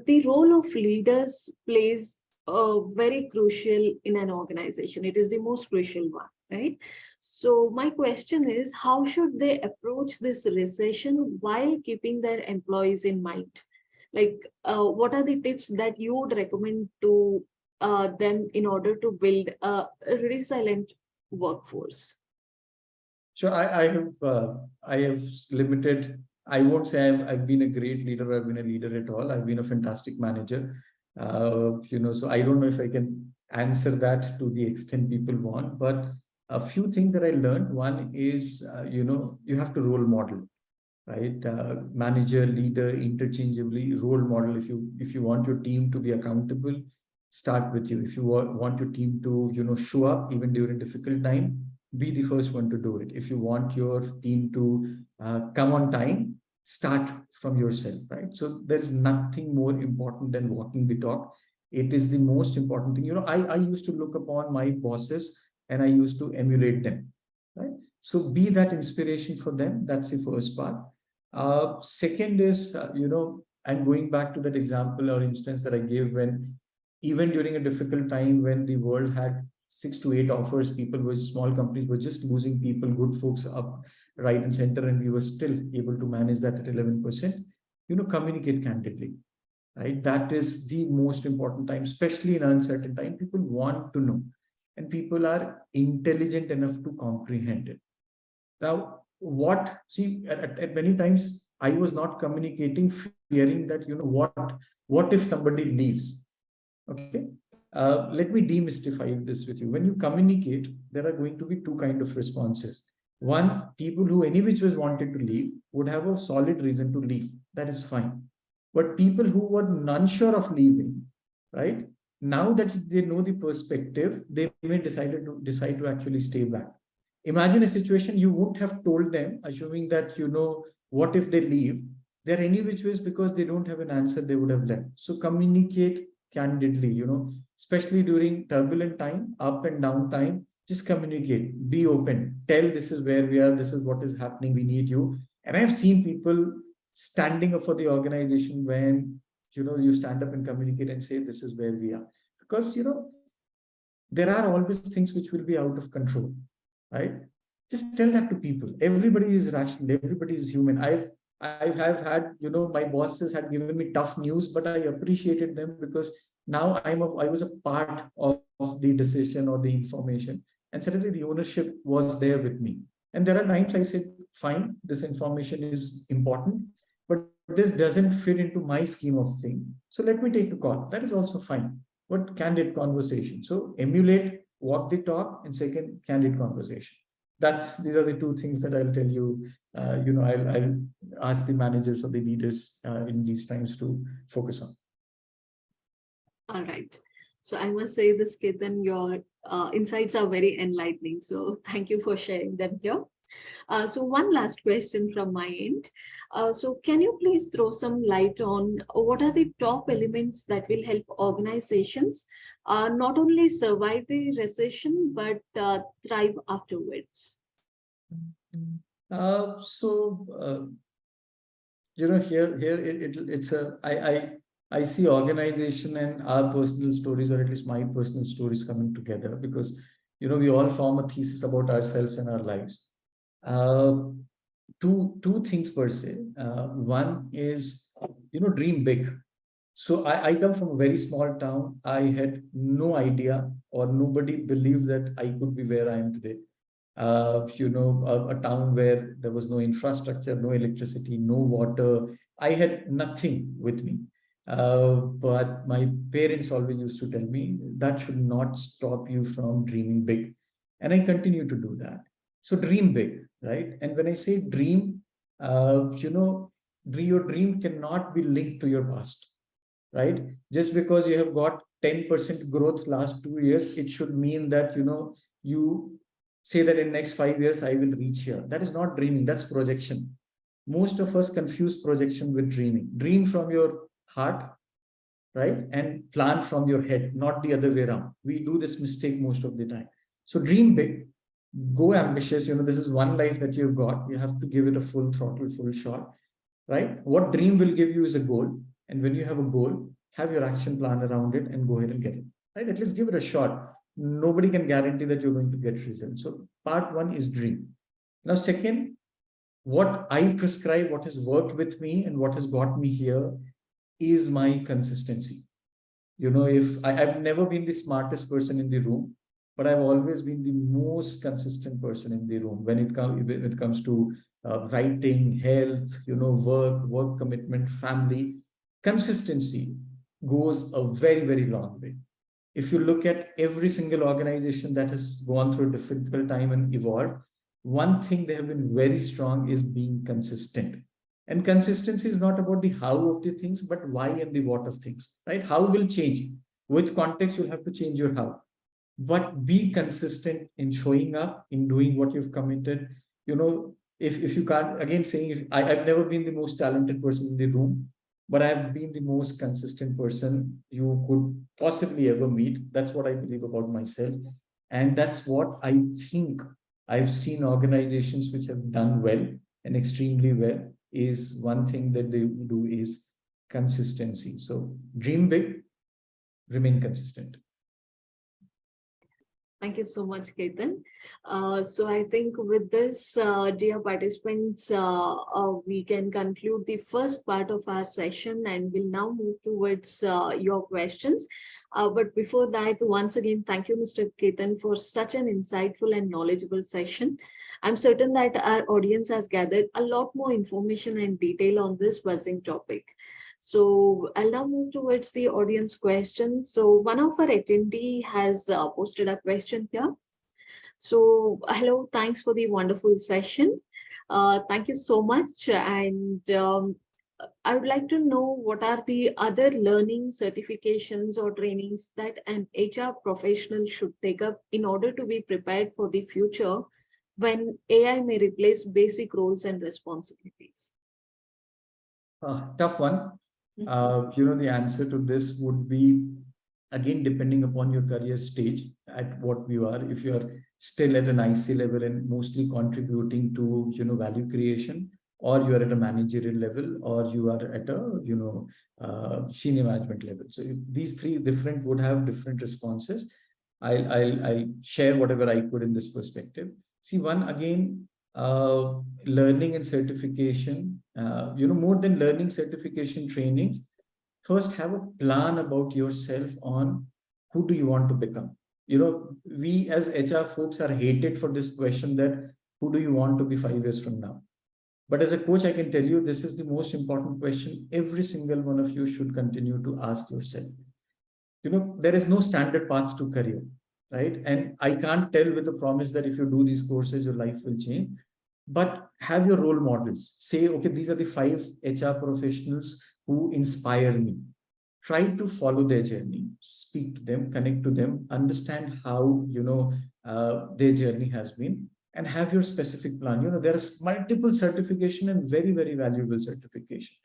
the role of leaders plays very crucial in an organization. It is the most crucial one, right? So my question is, how should they approach this recession while keeping their employees in mind? Like, what are the tips that you would recommend to them in order to build a resilient workforce? So I have limited. I won't say I've been a great leader or I've been a leader at all. I've been a fantastic manager. So I don't know if I can answer that to the extent people want, but a few things that I learned. One is, you have to role model. right? Manager, leader, interchangeably, role model. If you want your team to be accountable, start with you. If you want your team to, show up even during difficult time, be the first one to do it. If you want your team to come on time, start from yourself, right? So there is nothing more important than walking the talk. It is the most important thing. I used to look upon my bosses and I used to emulate them, right? So be that inspiration for them. That's the first part. Second is, and going back to that example or instance that I gave, when even during a difficult time when the world had 6 to 8 offers, people were small companies were just losing people, good folks up right and center, and we were still able to manage that at 11%. Communicate candidly, right? That is the most important time, especially in uncertain time. People want to know, and people are intelligent enough to comprehend it. Now, at many times I was not communicating, fearing that, what if somebody leaves? Okay. Let me demystify this with you. When you communicate, there are going to be two kinds of responses. One, people who any which was wanted to leave would have a solid reason to leave. That is fine. But people who were unsure of leaving, right? Now that they know the perspective, they may decide to actually stay back. Imagine a situation you wouldn't have told them, assuming that, what if they leave? They're any which ways because they don't have an answer, they would have left. So communicate candidly, especially during turbulent time, up and down time, just communicate, be open, tell this is where we are, this is what is happening, we need you. And I've seen people standing up for the organization when, you stand up and communicate and say, this is where we are. Because, there are always things which will be out of control, right? Just tell that to people. Everybody is rational, everybody is human. I have had, my bosses had given me tough news, but I appreciated them because now I was a part of the decision or the information, and suddenly the ownership was there with me. And there are times I said, fine, this information is important, but this doesn't fit into my scheme of things. So let me take a call. That is also fine. But candid conversation. So emulate, walk the talk, and second, candid conversation. These are the two things that I'll tell you. I'll ask the managers or the leaders in these times to focus on. All right. So I must say this, Ketan, your insights are very enlightening. So thank you for sharing them here. So one last question from my end. So can you please throw some light on what are the top elements that will help organizations not only survive the recession, but thrive afterwards? I see organization and our personal stories, or at least my personal stories, coming together because, we all form a thesis about ourselves and our lives. Two things per se. One is, dream big. So I come from a very small town. I had no idea, or nobody believed that I could be where I am today. A town where there was no infrastructure, no electricity, no water. I had nothing with me. But my parents always used to tell me that should not stop you from dreaming big. And I continue to do that. So dream big, right? And when I say dream, your dream cannot be linked to your past, right? Just because you have got 10% growth last 2 years, it should mean that, you say that in next 5 years, I will reach here. That is not dreaming, that's projection. Most of us confuse projection with dreaming. Dream from your heart, right? And plan from your head, not the other way around. We do this mistake most of the time. So dream big, go ambitious. This is one life that you've got. You have to give it a full throttle, full shot, right? What dream will give you is a goal. And when you have a goal, have your action plan around it and go ahead and get it, right? At least give it a shot. Nobody can guarantee that you're going to get results. So part one is dream. Now, second, what I prescribe, what has worked with me and what has got me here is my consistency. If I've never been the smartest person in the room, but I've always been the most consistent person in the room when it comes to writing, health, work commitment, family. Consistency goes a very, very long way. If you look at every single organization that has gone through a difficult time and evolved, one thing they have been very strong is being consistent. And consistency is not about the how of the things, but why and the what of things, right? How will change. With context, you'll have to change your how. But be consistent in showing up, in doing what you've committed. If you can't, again saying, I've never been the most talented person in the room, but I've been the most consistent person you could possibly ever meet. That's what I believe about myself. And that's what I think I've seen organizations which have done well and extremely well, is one thing that they do is consistency. So dream big, remain consistent. Thank you so much, Ketan. So I think with this, dear participants, we can conclude the first part of our session and we'll now move towards your questions. But before that, once again, thank you, Mr. Ketan, for such an insightful and knowledgeable session. I'm certain that our audience has gathered a lot more information and detail on this buzzing topic. So I'll now move towards the audience questions. So one of our attendee has posted a question here. So hello, thanks for the wonderful session. Thank you so much. And I would like to know what are the other learning certifications or trainings that an HR professional should take up in order to be prepared for the future when AI may replace basic roles and responsibilities? Tough one. The answer to this would be, again, depending upon your career stage at what you are. If you are still at an IC level and mostly contributing to, value creation, or you are at a managerial level, or you are at a, senior management level. So these three different would have different responses. I'll share whatever I could in this perspective. See, one, again, learning and certification, more than learning, certification, trainings, first have a plan about yourself on who do you want to become. We as HR folks are hated for this question that who do you want to be 5 years from now? But as a coach, I can tell you this is the most important question every single one of you should continue to ask yourself. There is no standard path to career, right? And I can't tell with a promise that if you do these courses, your life will change. But have your role models. Say, okay, these are the 5 HR professionals who inspire me. Try to follow their journey, speak to them, connect to them, understand how, their journey has been, and have your specific plan. There is multiple certification and very, very valuable certification.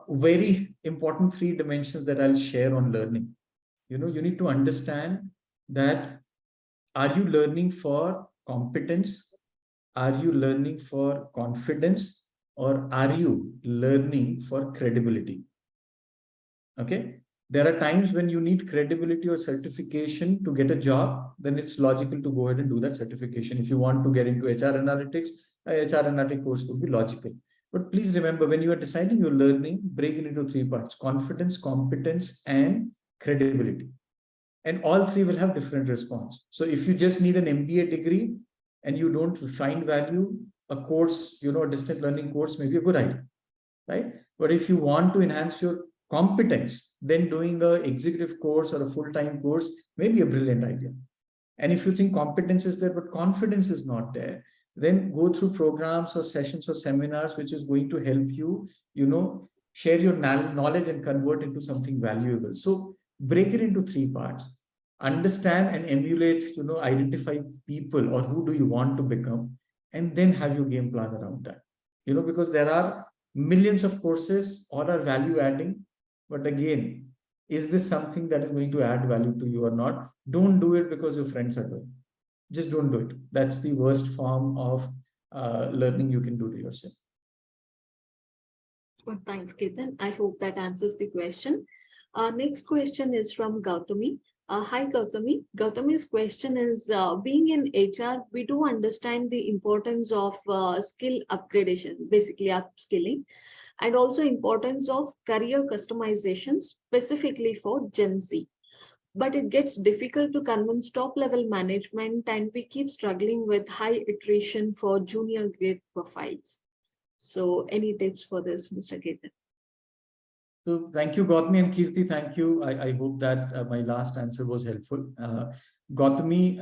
Very important 3 dimensions that I'll share on learning. You need to understand that, are you learning for competence? Are you learning for confidence? Or are you learning for credibility? Okay. There are times when you need credibility or certification to get a job, then it's logical to go ahead and do that certification. If you want to get into HR analytics, a HR analytics course would be logical. But please remember, when you are deciding your learning, break it into 3 parts: confidence, competence, and credibility. And all 3 will have different response. So if you just need an MBA degree and you don't find value, a course, a distant learning course may be a good idea, right? But if you want to enhance your competence, then doing an executive course or a full-time course may be a brilliant idea. And if you think competence is there, but confidence is not there, then go through programs or sessions or seminars, which is going to help you, share your knowledge and convert into something valuable. So break it into 3 parts. Understand and emulate, identify people or who do you want to become, and then have your game plan around that. Because there are millions of courses, all are value adding. But again, is this something that is going to add value to you or not? Don't do it because your friends are doing. Just don't do it. That's the worst form of learning you can do to yourself. Well, thanks, Ketan. I hope that answers the question. Next question is from Gautami. Hi, Gautami. Gautami's question is, being in HR, we do understand the importance of skill upgradation, basically upskilling, and also importance of career customization, specifically for Gen Z. But it gets difficult to convince top-level management, and we keep struggling with high attrition for junior grade profiles. So any tips for this, Mr. Ketan? So thank you, Gautami, and Kirti, thank you. I hope that my last answer was helpful. Gautami,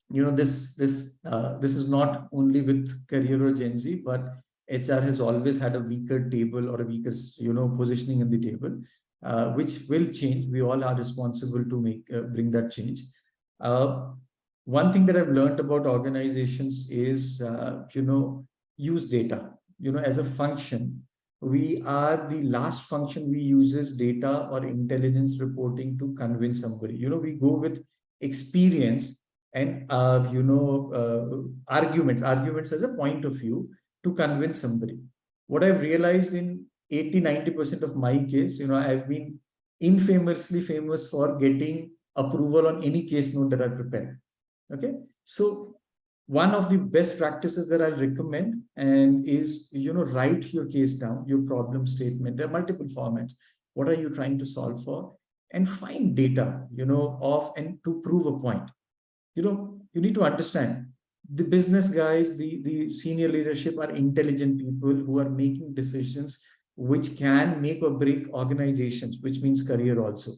this is not only with career or Gen Z, but HR has always had a weaker table or a weaker, positioning in the table, which will change. We all are responsible to bring that change. One thing that I've learned about organizations is, use data, as a function. We are the last function we uses data or intelligence reporting to convince somebody. We go with experience and, arguments as a point of view to convince somebody. What I've realized in 80-90% of my case, I've been infamously famous for getting approval on any case note that I prepare. Okay, so one of the best practices that I recommend and is, write your case down, your problem statement. There are multiple formats. What are you trying to solve for? And find data, of and to prove a point. You need to understand the business guys, the senior leadership are intelligent people who are making decisions which can make or break organizations, which means career also.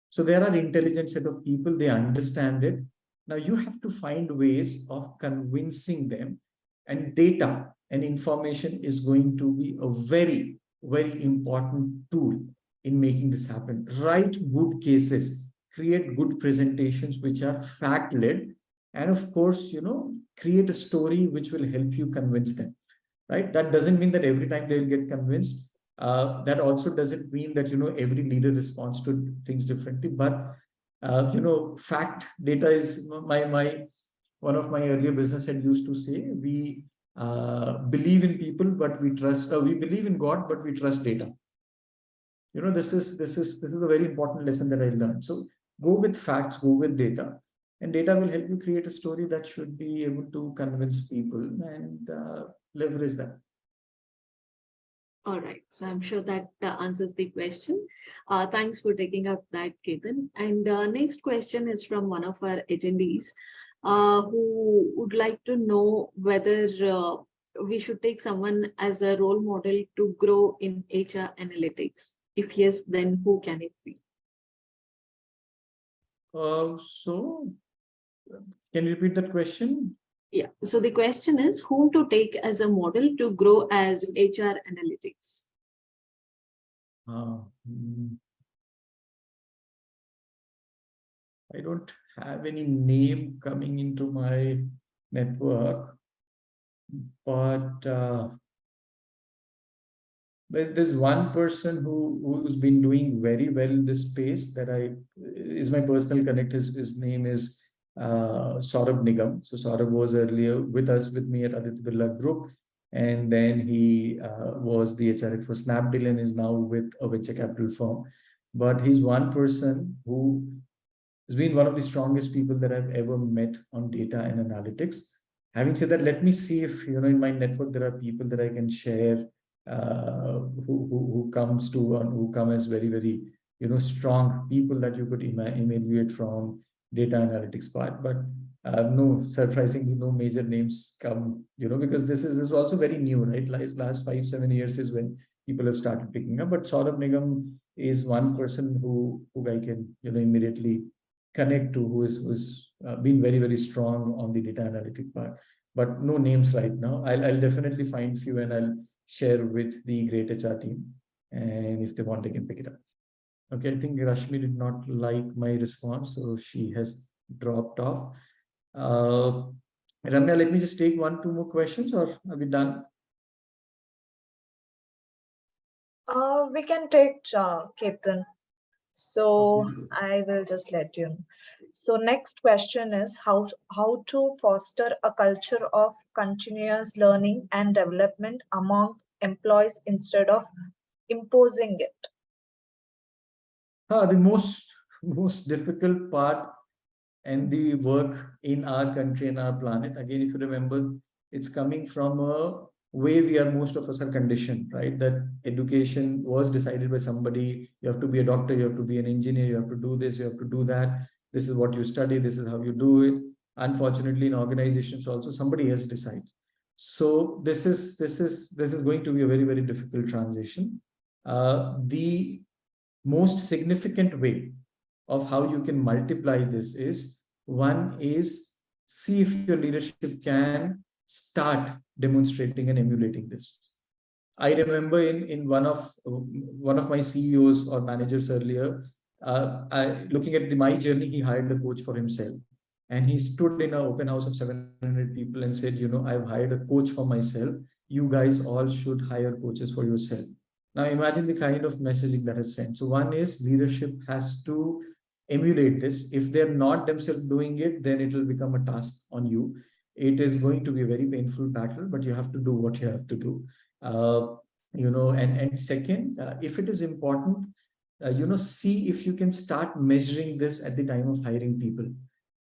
So there are intelligent set of people, they understand it. Now you have to find ways of convincing them, and data and information is going to be a very, very important tool in making this happen. Write good cases, create good presentations which are fact-led, and of course, create a story which will help you convince them, right? That doesn't mean that every time they'll get convinced. That also doesn't mean that, every leader responds to things differently, but fact data is my one of my earlier business head used to say, we believe in people, but we trust, we believe in God, but we trust data. This is a very important lesson that I learned. So go with facts, go with data, and data will help you create a story that should be able to convince people and leverage that. All right, so I'm sure that answers the question. Thanks for taking up that, Ketan. And next question is from one of our attendees who would like to know whether we should take someone as a role model to grow in HR analytics. If yes, then who can it be? So, can you repeat that question? Yeah, so the question is whom to take as a model to grow as HR analytics. I don't have any name coming into my network, but there's one person who's been doing very well in this space that is my personal connect. His name is Saurabh Nigam. So Saurabh was earlier with me at Aditya Birla Group, and then he was the HR for Snapdeal and is now with a venture capital firm. But he's one person who has been one of the strongest people that I've ever met on data and analytics. Having said that, let me see if in my network there are people that I can share who come as very, very strong people that you could evaluate from data analytics part. But no, surprisingly, no major names come, because this is also very new, right? Last 5-7 years is when people have started picking up. But Saurabh Nigam is one person who I can immediately connect to, who's been very, very strong on the data analytic part. But no names right now. I'll definitely find few and I'll share with the greytHR team, and if they want, they can pick it up. Okay, I think Rashmi did not like my response, so she has dropped off. Ramya, let me just take 1-2 more questions, or are we done? We can take Ketan. So okay. I will just let you know. So next question is how to foster a culture of continuous learning and development among employees instead of imposing it. The most difficult part and the work in our country and our planet, again, if you remember, it's coming from a way most of us are conditioned, right? That education was decided by somebody. You have to be a doctor, you have to be an engineer, you have to do this, you have to do that. This is what you study, this is how you do it. Unfortunately, in organizations also, somebody else decides. So this is going to be a very, very difficult transition. The most significant way of how you can multiply this is, one is see if your leadership can start demonstrating and emulating this. I remember in one of my CEOs or managers earlier, looking at my journey, he hired a coach for himself, and he stood in an open house of 700 people and said, I've hired a coach for myself. You guys all should hire coaches for yourself. Now imagine the kind of messaging that is sent. So one is leadership has to emulate this. If they're not themselves doing it, then it will become a task on you. It is going to be a very painful battle, but you have to do what you have to do. And second, if it is important, see if you can start measuring this at the time of hiring people,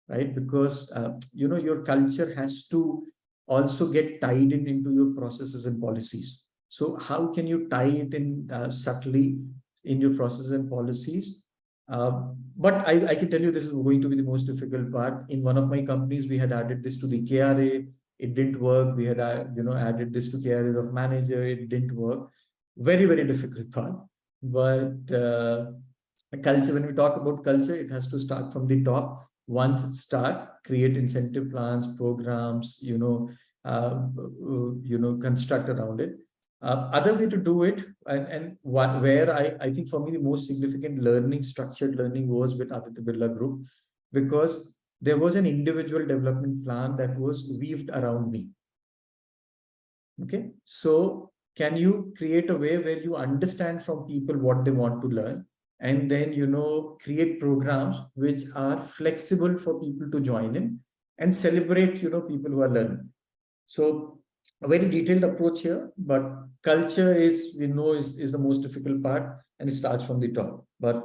right? Because, your culture has to also get tied into your processes and policies. So how can you tie it in subtly in your processes and policies? But I can tell you this is going to be the most difficult part. In one of my companies, we had added this to the KRA. It didn't work. We had added this to KRA of manager. It didn't work. Very, very difficult part. But culture, when we talk about culture, it has to start from the top. Once it starts, create incentive plans, programs, construct around it. Other way to do it, and where I think for me the most significant structured learning was with Aditya Birla Group, because there was an individual development plan that was weaved around me. Okay, so can you create a way where you understand from people what they want to learn, and then create programs which are flexible for people to join in and celebrate people who are learning. So a very detailed approach here, but culture is the most difficult part, and it starts from the top. But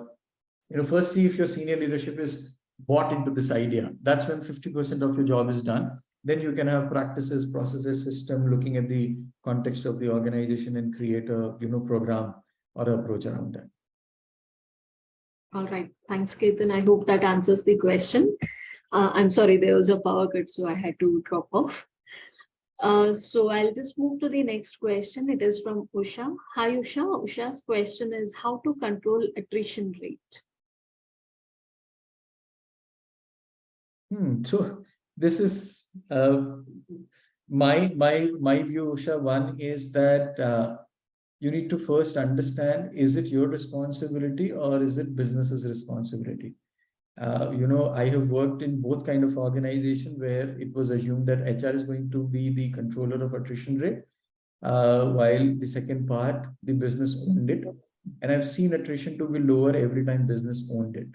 first see if your senior leadership is bought into this idea. That's when 50% of your job is done. Then you can have practices, processes, system, looking at the context of the organization and create a program or approach around that. All right, thanks, Ketan. I hope that answers the question. I'm sorry, there was a power cut, so I had to drop off. So I'll just move to the next question. It is from Usha. Hi, Usha. Usha's question is how to control attrition rate. So this is my view, Usha. One is that you need to first understand, is it your responsibility or is it business's responsibility? I have worked in both kind of organization where it was assumed that HR is going to be the controller of attrition rate, while the second part, the business owned it. And I've seen attrition to be lower every time business owned it.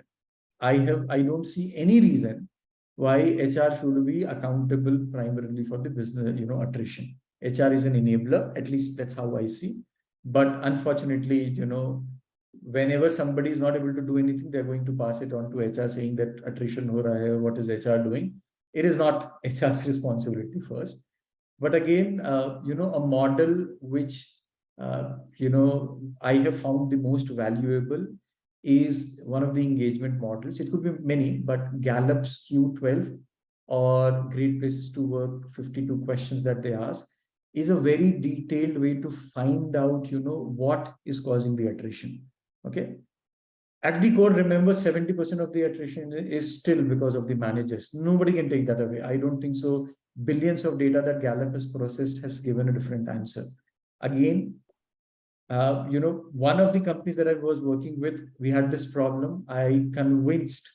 I don't see any reason why HR should be accountable primarily for the business, attrition. HR is an enabler, at least that's how I see. But unfortunately, whenever somebody is not able to do anything, they're going to pass it on to HR saying that attrition ho raha hai, what is HR doing? It is not HR's responsibility first. But again, a model which, I have found the most valuable is one of the engagement models. It could be many, but Gallup's Q12 or Great Places to Work 52 questions that they ask is a very detailed way to find out, what is causing the attrition. Okay. At the core, remember 70% of the attrition is still because of the managers. Nobody can take that away. I don't think so. Billions of data that Gallup has processed has given a different answer. Again, one of the companies that I was working with, we had this problem. I convinced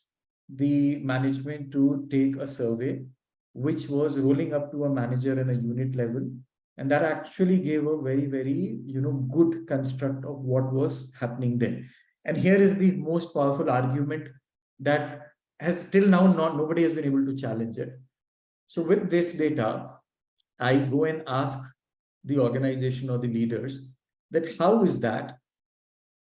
the management to take a survey, which was rolling up to a manager and a unit level. And that actually gave a very, very, good construct of what was happening there. And here is the most powerful argument that has till now nobody has been able to challenge it. So with this data, I go and ask the organization or the leaders that how is that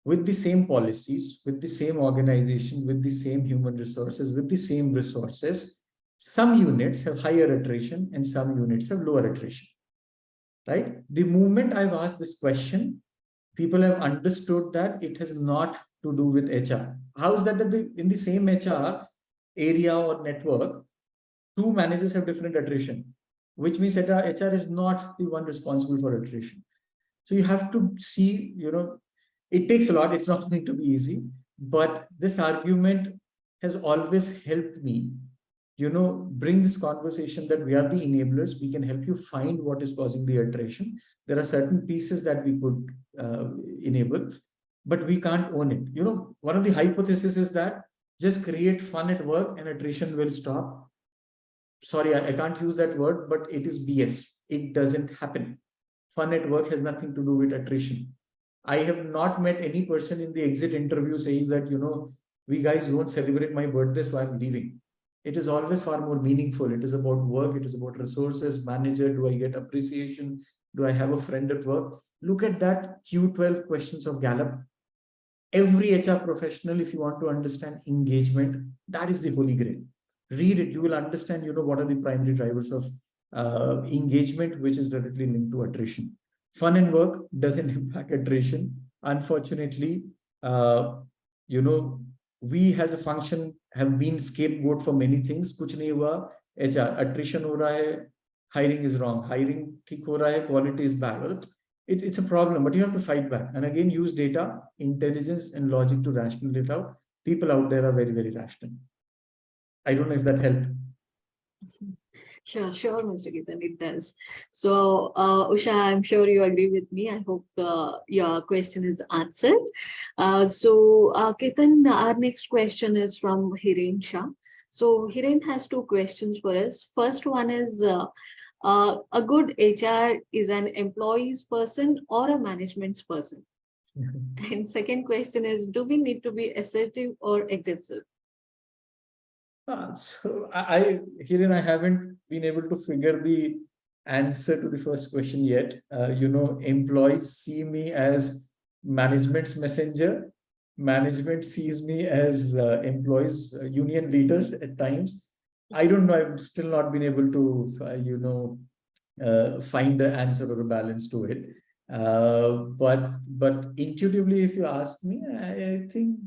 with the same policies, with the same organization, with the same human resources, with the same resources, some units have higher attrition and some units have lower attrition. Right? The moment I've asked this question, people have understood that it has not to do with HR. How is that in the same HR area or network, two managers have different attrition, which means that HR is not the one responsible for attrition. So you have to see, it takes a lot. It's not going to be easy, but this argument has always helped me bring this conversation that we are the enablers. We can help you find what is causing the attrition. There are certain pieces that we could enable, but we can't own it. One of the hypotheses is that just create fun at work and attrition will stop. Sorry, I can't use that word, but it is BS. It doesn't happen. Fun at work has nothing to do with attrition. I have not met any person in the exit interview saying that, we guys don't celebrate my birthday, so I'm leaving. It is always far more meaningful. It is about work. It is about resources, manager. Do I get appreciation? Do I have a friend at work? Look at that Q12 questions of Gallup. Every HR professional, if you want to understand engagement, that is the holy grail. Read it. You will understand, what are the primary drivers of engagement, which is directly linked to attrition. Fun and work doesn't impact attrition. Unfortunately, we as a function have been scapegoat for many things. Kuch nahi hua, HR, attrition ho raha hai, hiring is wrong, hiring theek ho raha hai, quality is bad. It's a problem, but you have to fight back. And again, use data, intelligence, and logic to rationalize it out. People out there are very, very rational. I don't know if that helped. Sure, Mr. Ketan, it does. So, Usha, I'm sure you agree with me. I hope your question is answered. Ketan, our next question is from Hiren Shah. So, Hiren has two questions for us. First one is, a good HR is an employee's person or a management's person? And second question is, do we need to be assertive or aggressive? So Hiren, I haven't been able to figure the answer to the first question yet. Employees see me as management's messenger. Management sees me as employees' union leader at times. I don't know. I've still not been able to, find the answer or a balance to it. But intuitively, if you ask me, I think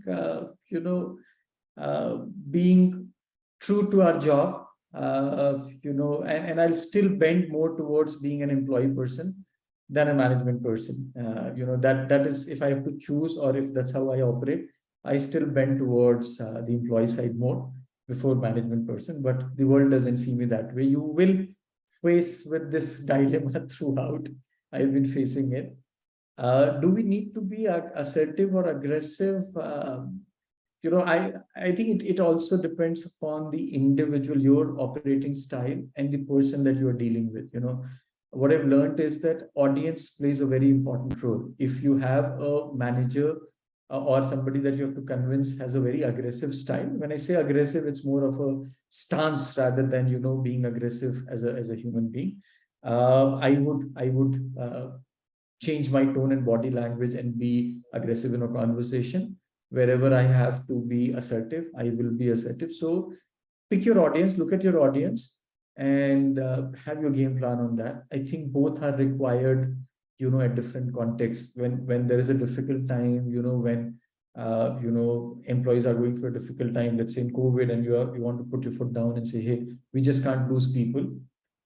being true to our job, and I'll still bend more towards being an employee person than a management person. That is, if I have to choose or if that's how I operate, I still bend towards the employee side more before management person, but the world doesn't see me that way. You will face with this dilemma throughout. I've been facing it. Do we need to be assertive or aggressive? I think it also depends upon the individual, your operating style, and the person that you are dealing with. What I've learned is that audience plays a very important role. If you have a manager or somebody that you have to convince has a very aggressive style, when I say aggressive, it's more of a stance rather than being aggressive as a human being. I would change my tone and body language and be aggressive in a conversation. Wherever I have to be assertive, I will be assertive. So pick your audience, look at your audience, and have your game plan on that. I think both are required, at different contexts. When there is a difficult time, when employees are going through a difficult time, let's say in COVID, and you want to put your foot down and say, hey, we just can't lose people.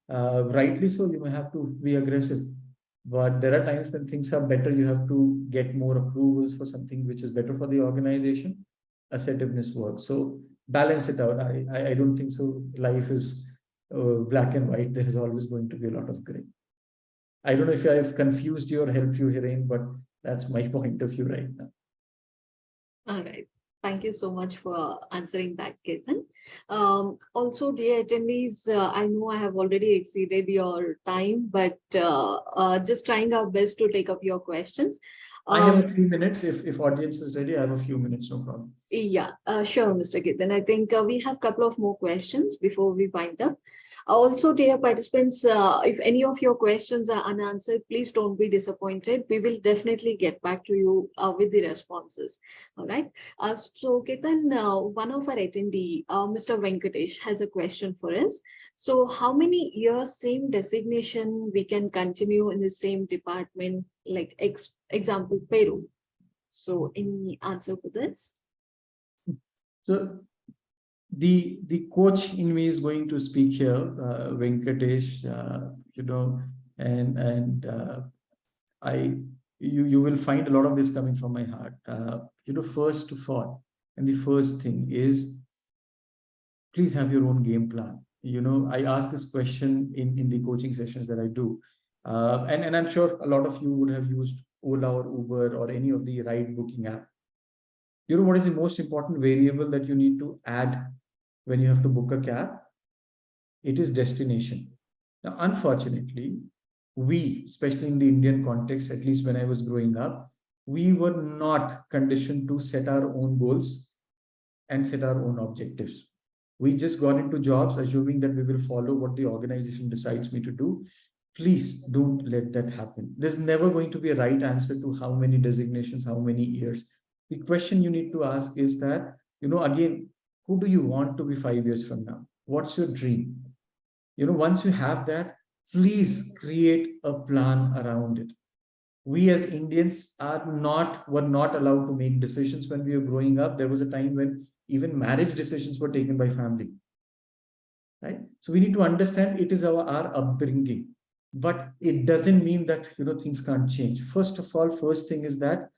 Rightly so, you may have to be aggressive. But there are times when things are better, you have to get more approvals for something which is better for the organization. Assertiveness works. So balance it out. I don't think so. Life is black and white. There is always going to be a lot of gray. I don't know if I've confused you or helped you, Hiren, but that's my point of view right now. All right. Thank you so much for answering that, Ketan. Also, dear attendees, I know I have already exceeded your time, but just trying our best to take up your questions. I have a few minutes. If audience is ready, I have a few minutes, no problem. Yeah, sure, Mr. Ketan. I think we have a couple of more questions before we wind up. Also, dear participants, if any of your questions are unanswered, please don't be disappointed. We will definitely get back to you with the responses. All right. So, Ketan, one of our attendee, Mr. Venkatesh, has a question for us. So, how many years same designation we can continue in the same department, like example payroll? So, any answer for this? So the coach in me is going to speak here, Venkatesh, and you will find a lot of this coming from my heart. First of all, and the first thing is please have your own game plan. I ask this question in the coaching sessions that I do. And I'm sure a lot of you would have used Ola or Uber or any of the ride booking app. What is the most important variable that you need to add when you have to book a cab? It is destination. Now, unfortunately, we, especially in the Indian context, at least when I was growing up, we were not conditioned to set our own goals and set our own objectives. We just got into jobs assuming that we will follow what the organization decides me to do. Please don't let that happen. There's never going to be a right answer to how many designations, how many years. The question you need to ask is that, again, who do you want to be 5 years from now? What's your dream? Once you have that, please create a plan around it. We as Indians were not allowed to make decisions when we were growing up. There was a time when even marriage decisions were taken by family, right? So we need to understand it is our upbringing, but it doesn't mean that, things can't change. First of all, first thing is that,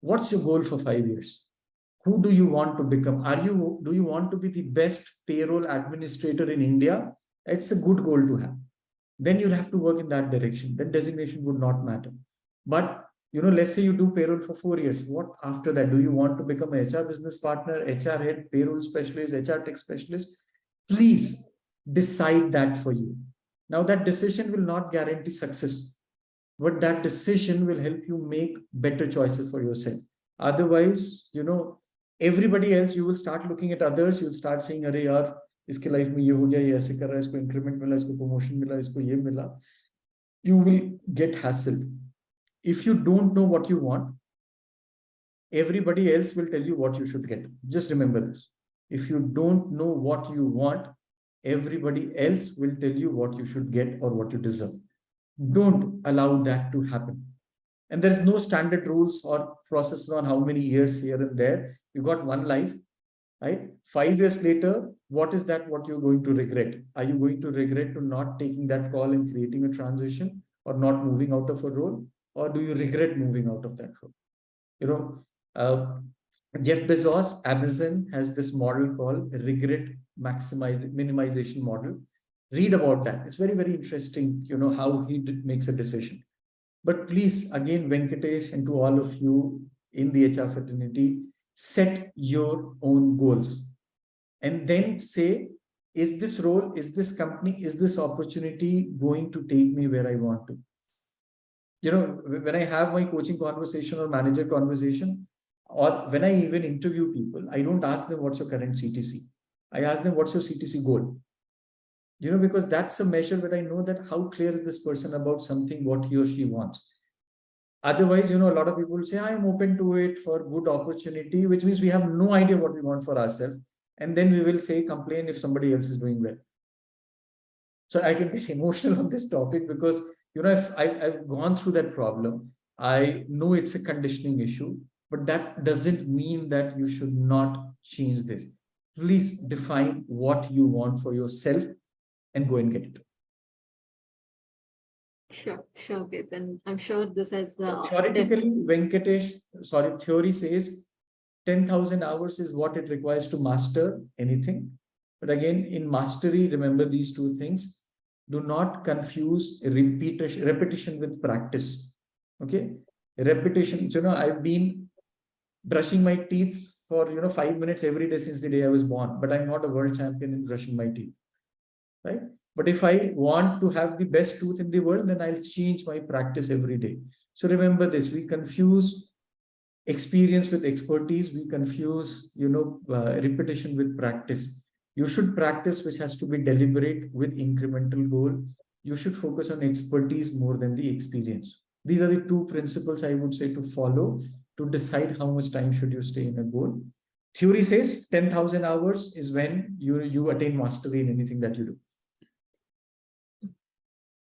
what's your goal for 5 years? Who do you want to become? Do you want to be the best payroll administrator in India? It's a good goal to have. Then you'll have to work in that direction. That designation would not matter. But, let's say you do payroll for 4 years. What after that? Do you want to become an HR business partner, HR head, payroll specialist, HR tech specialist? Please decide that for you. Now, that decision will not guarantee success, but that decision will help you make better choices for yourself. Otherwise, everybody else, you will start looking at others, you'll start saying, "Arey yaar, iske life mein ye ho gaya, ye aise kar raha hai, isko increment mila, isko promotion mila, isko ye mila." You will get hassled. If you don't know what you want, everybody else will tell you what you should get. Just remember this. If you don't know what you want, everybody else will tell you what you should get or what you deserve. Don't allow that to happen. And there's no standard rules or process on how many years here and there. You got one life, right? 5 years later, what is that what you're going to regret? Are you going to regret to not taking that call and creating a transition or not moving out of a role? Or do you regret moving out of that role? Jeff Bezos, Amazon, has this model called regret minimization model. Read about that. It's very, very interesting, how he makes a decision. But please, again, Venkatesh, and to all of you in the HR fraternity, set your own goals. And then say, is this role, is this company, is this opportunity going to take me where I want to? When I have my coaching conversation or manager conversation, or when I even interview people, I don't ask them what's your current CTC. I ask them what's your CTC goal. Because that's a measure where I know that how clear is this person about something, what he or she wants. Otherwise, a lot of people will say, I'm open to it for good opportunity, which means we have no idea what we want for ourselves. And then we will say, complain if somebody else is doing well. So I can get emotional on this topic because, if I've gone through that problem, I know it's a conditioning issue, but that doesn't mean that you should not change this. Please define what you want for yourself and go and get it. Sure, Ketan. I'm sure this has theoretically, Venkatesh, theory says 10,000 hours is what it requires to master anything. But again, in mastery, remember these two things. Do not confuse repetition with practice. Okay? Repetition. I've been brushing my teeth for 5 minutes every day since the day I was born, but I'm not a world champion in brushing my teeth. Right? But if I want to have the best tooth in the world, then I'll change my practice every day. So remember this, we confuse experience with expertise. We confuse, repetition with practice. You should practice, which has to be deliberate with incremental goal. You should focus on expertise more than the experience. These are the two principles I would say to follow to decide how much time should you stay in a goal. Theory says 10,000 hours is when you attain mastery in anything that you do.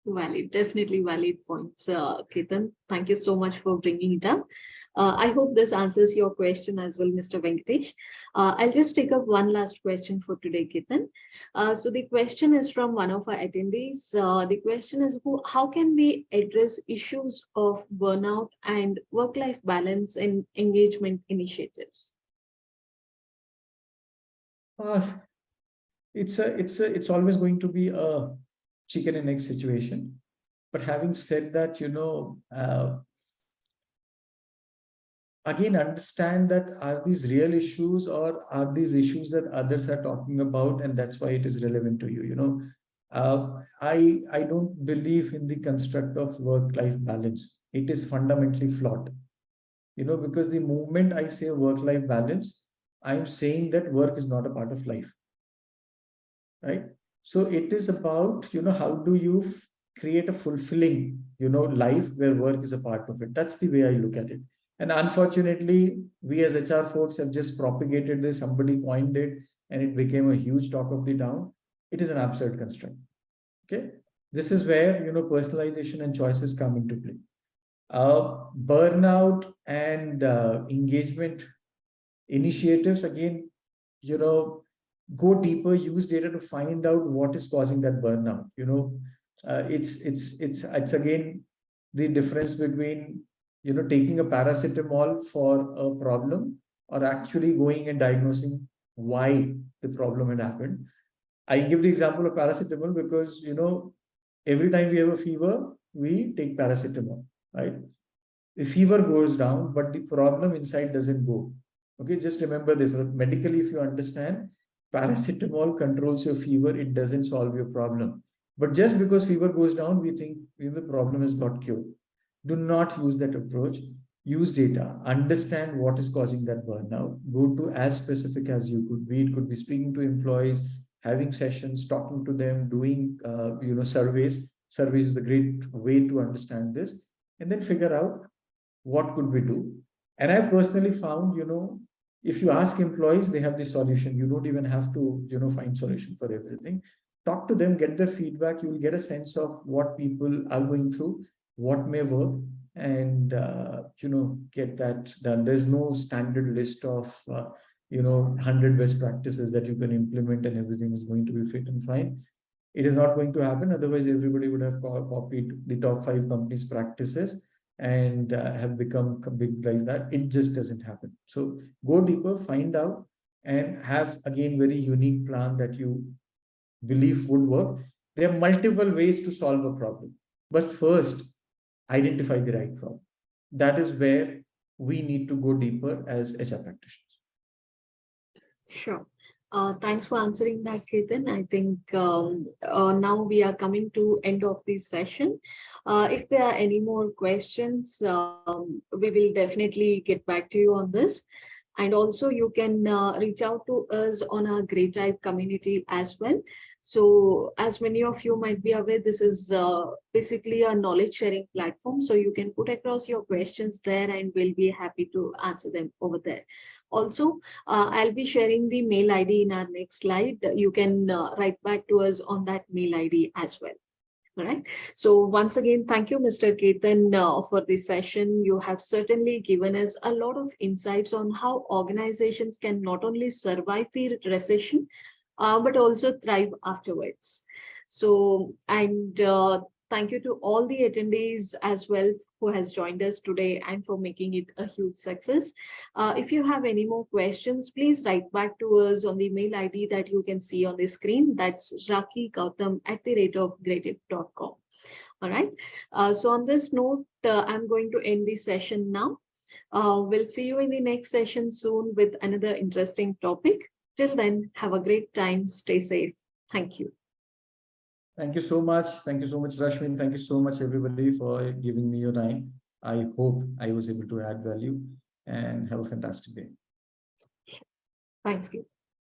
Valid, definitely valid points, Ketan. Thank you so much for bringing it up. I hope this answers your question as well, Mr. Venkatesh. I'll just take up one last question for today, Ketan. So the question is from one of our attendees. The question is, how can we address issues of burnout and work-life balance in engagement initiatives? it's always going to be a chicken and egg situation. But having said that, again, understand that are these real issues or are these issues that others are talking about, and that's why it is relevant to you. I don't believe in the construct of work-life balance. It is fundamentally flawed, because the moment I say work-life balance, I'm saying that work is not a part of life, right? So it is about, how do you create a fulfilling, life where work is a part of it. That's the way I look at it. And unfortunately, we as HR folks have just propagated this. Somebody coined it and it became a huge talk of the town. It is an absurd construct. Okay. This is where, personalization and choices come into play. Burnout and engagement initiatives, again, go deeper, use data to find out what is causing that burnout. It's again the difference between taking a paracetamol for a problem or actually going and diagnosing why the problem had happened. I give the example of paracetamol because every time we have a fever, we take paracetamol, right? The fever goes down, but the problem inside doesn't go. Okay, just remember this. Medically, if you understand, paracetamol controls your fever, it doesn't solve your problem. But just because fever goes down, we think the problem is got cured. Do not use that approach. Use data, understand what is causing that burnout, go to as specific as you could be. It could be speaking to employees, having sessions, talking to them, doing surveys. Surveys is the great way to understand this, and then figure out what could we do. And I personally found, if you ask employees, they have the solution. You don't even have to, find solution for everything. Talk to them, get their feedback. You will get a sense of what people are going through, what may work, and, get that done. There's no standard list of, 100 best practices that you can implement and everything is going to be fit and fine. It is not going to happen. Otherwise, everybody would have copied the top 5 companies' practices and have become big guys. That it just doesn't happen. So go deeper, find out, and have again very unique plan that you believe would work. There are multiple ways to solve a problem, but first identify the right problem. That is where we need to go deeper as HR practitioners. Sure. Thanks for answering that, Ketan. I think now we are coming to end of this session. If there are any more questions, we will definitely get back to you on this. And also you can reach out to us on our greytHR community as well. So as many of you might be aware, this is basically a knowledge sharing platform. So you can put across your questions there and we'll be happy to answer them over there. Also, I'll be sharing the mail ID in our next slide. You can write back to us on that mail ID as well. All right. So once again, thank you, Mr. Ketan, for this session. You have certainly given us a lot of insights on how organizations can not only survive the recession, but also thrive afterwards. So, and thank you to all the attendees as well who has joined us today and for making it a huge success. If you have any more questions, please write back to us on the mail ID that you can see on the screen. That's rakigautam@greatip.com. All right. So on this note, I'm going to end the session now. We'll see you in the next session soon with another interesting topic. Till then, have a great time. Stay safe. Thank you. Thank you so much. Thank you so much, Rashmi. Thank you so much, everybody, for giving me your time. I hope I was able to add value and have a fantastic day. Thanks, Ketan.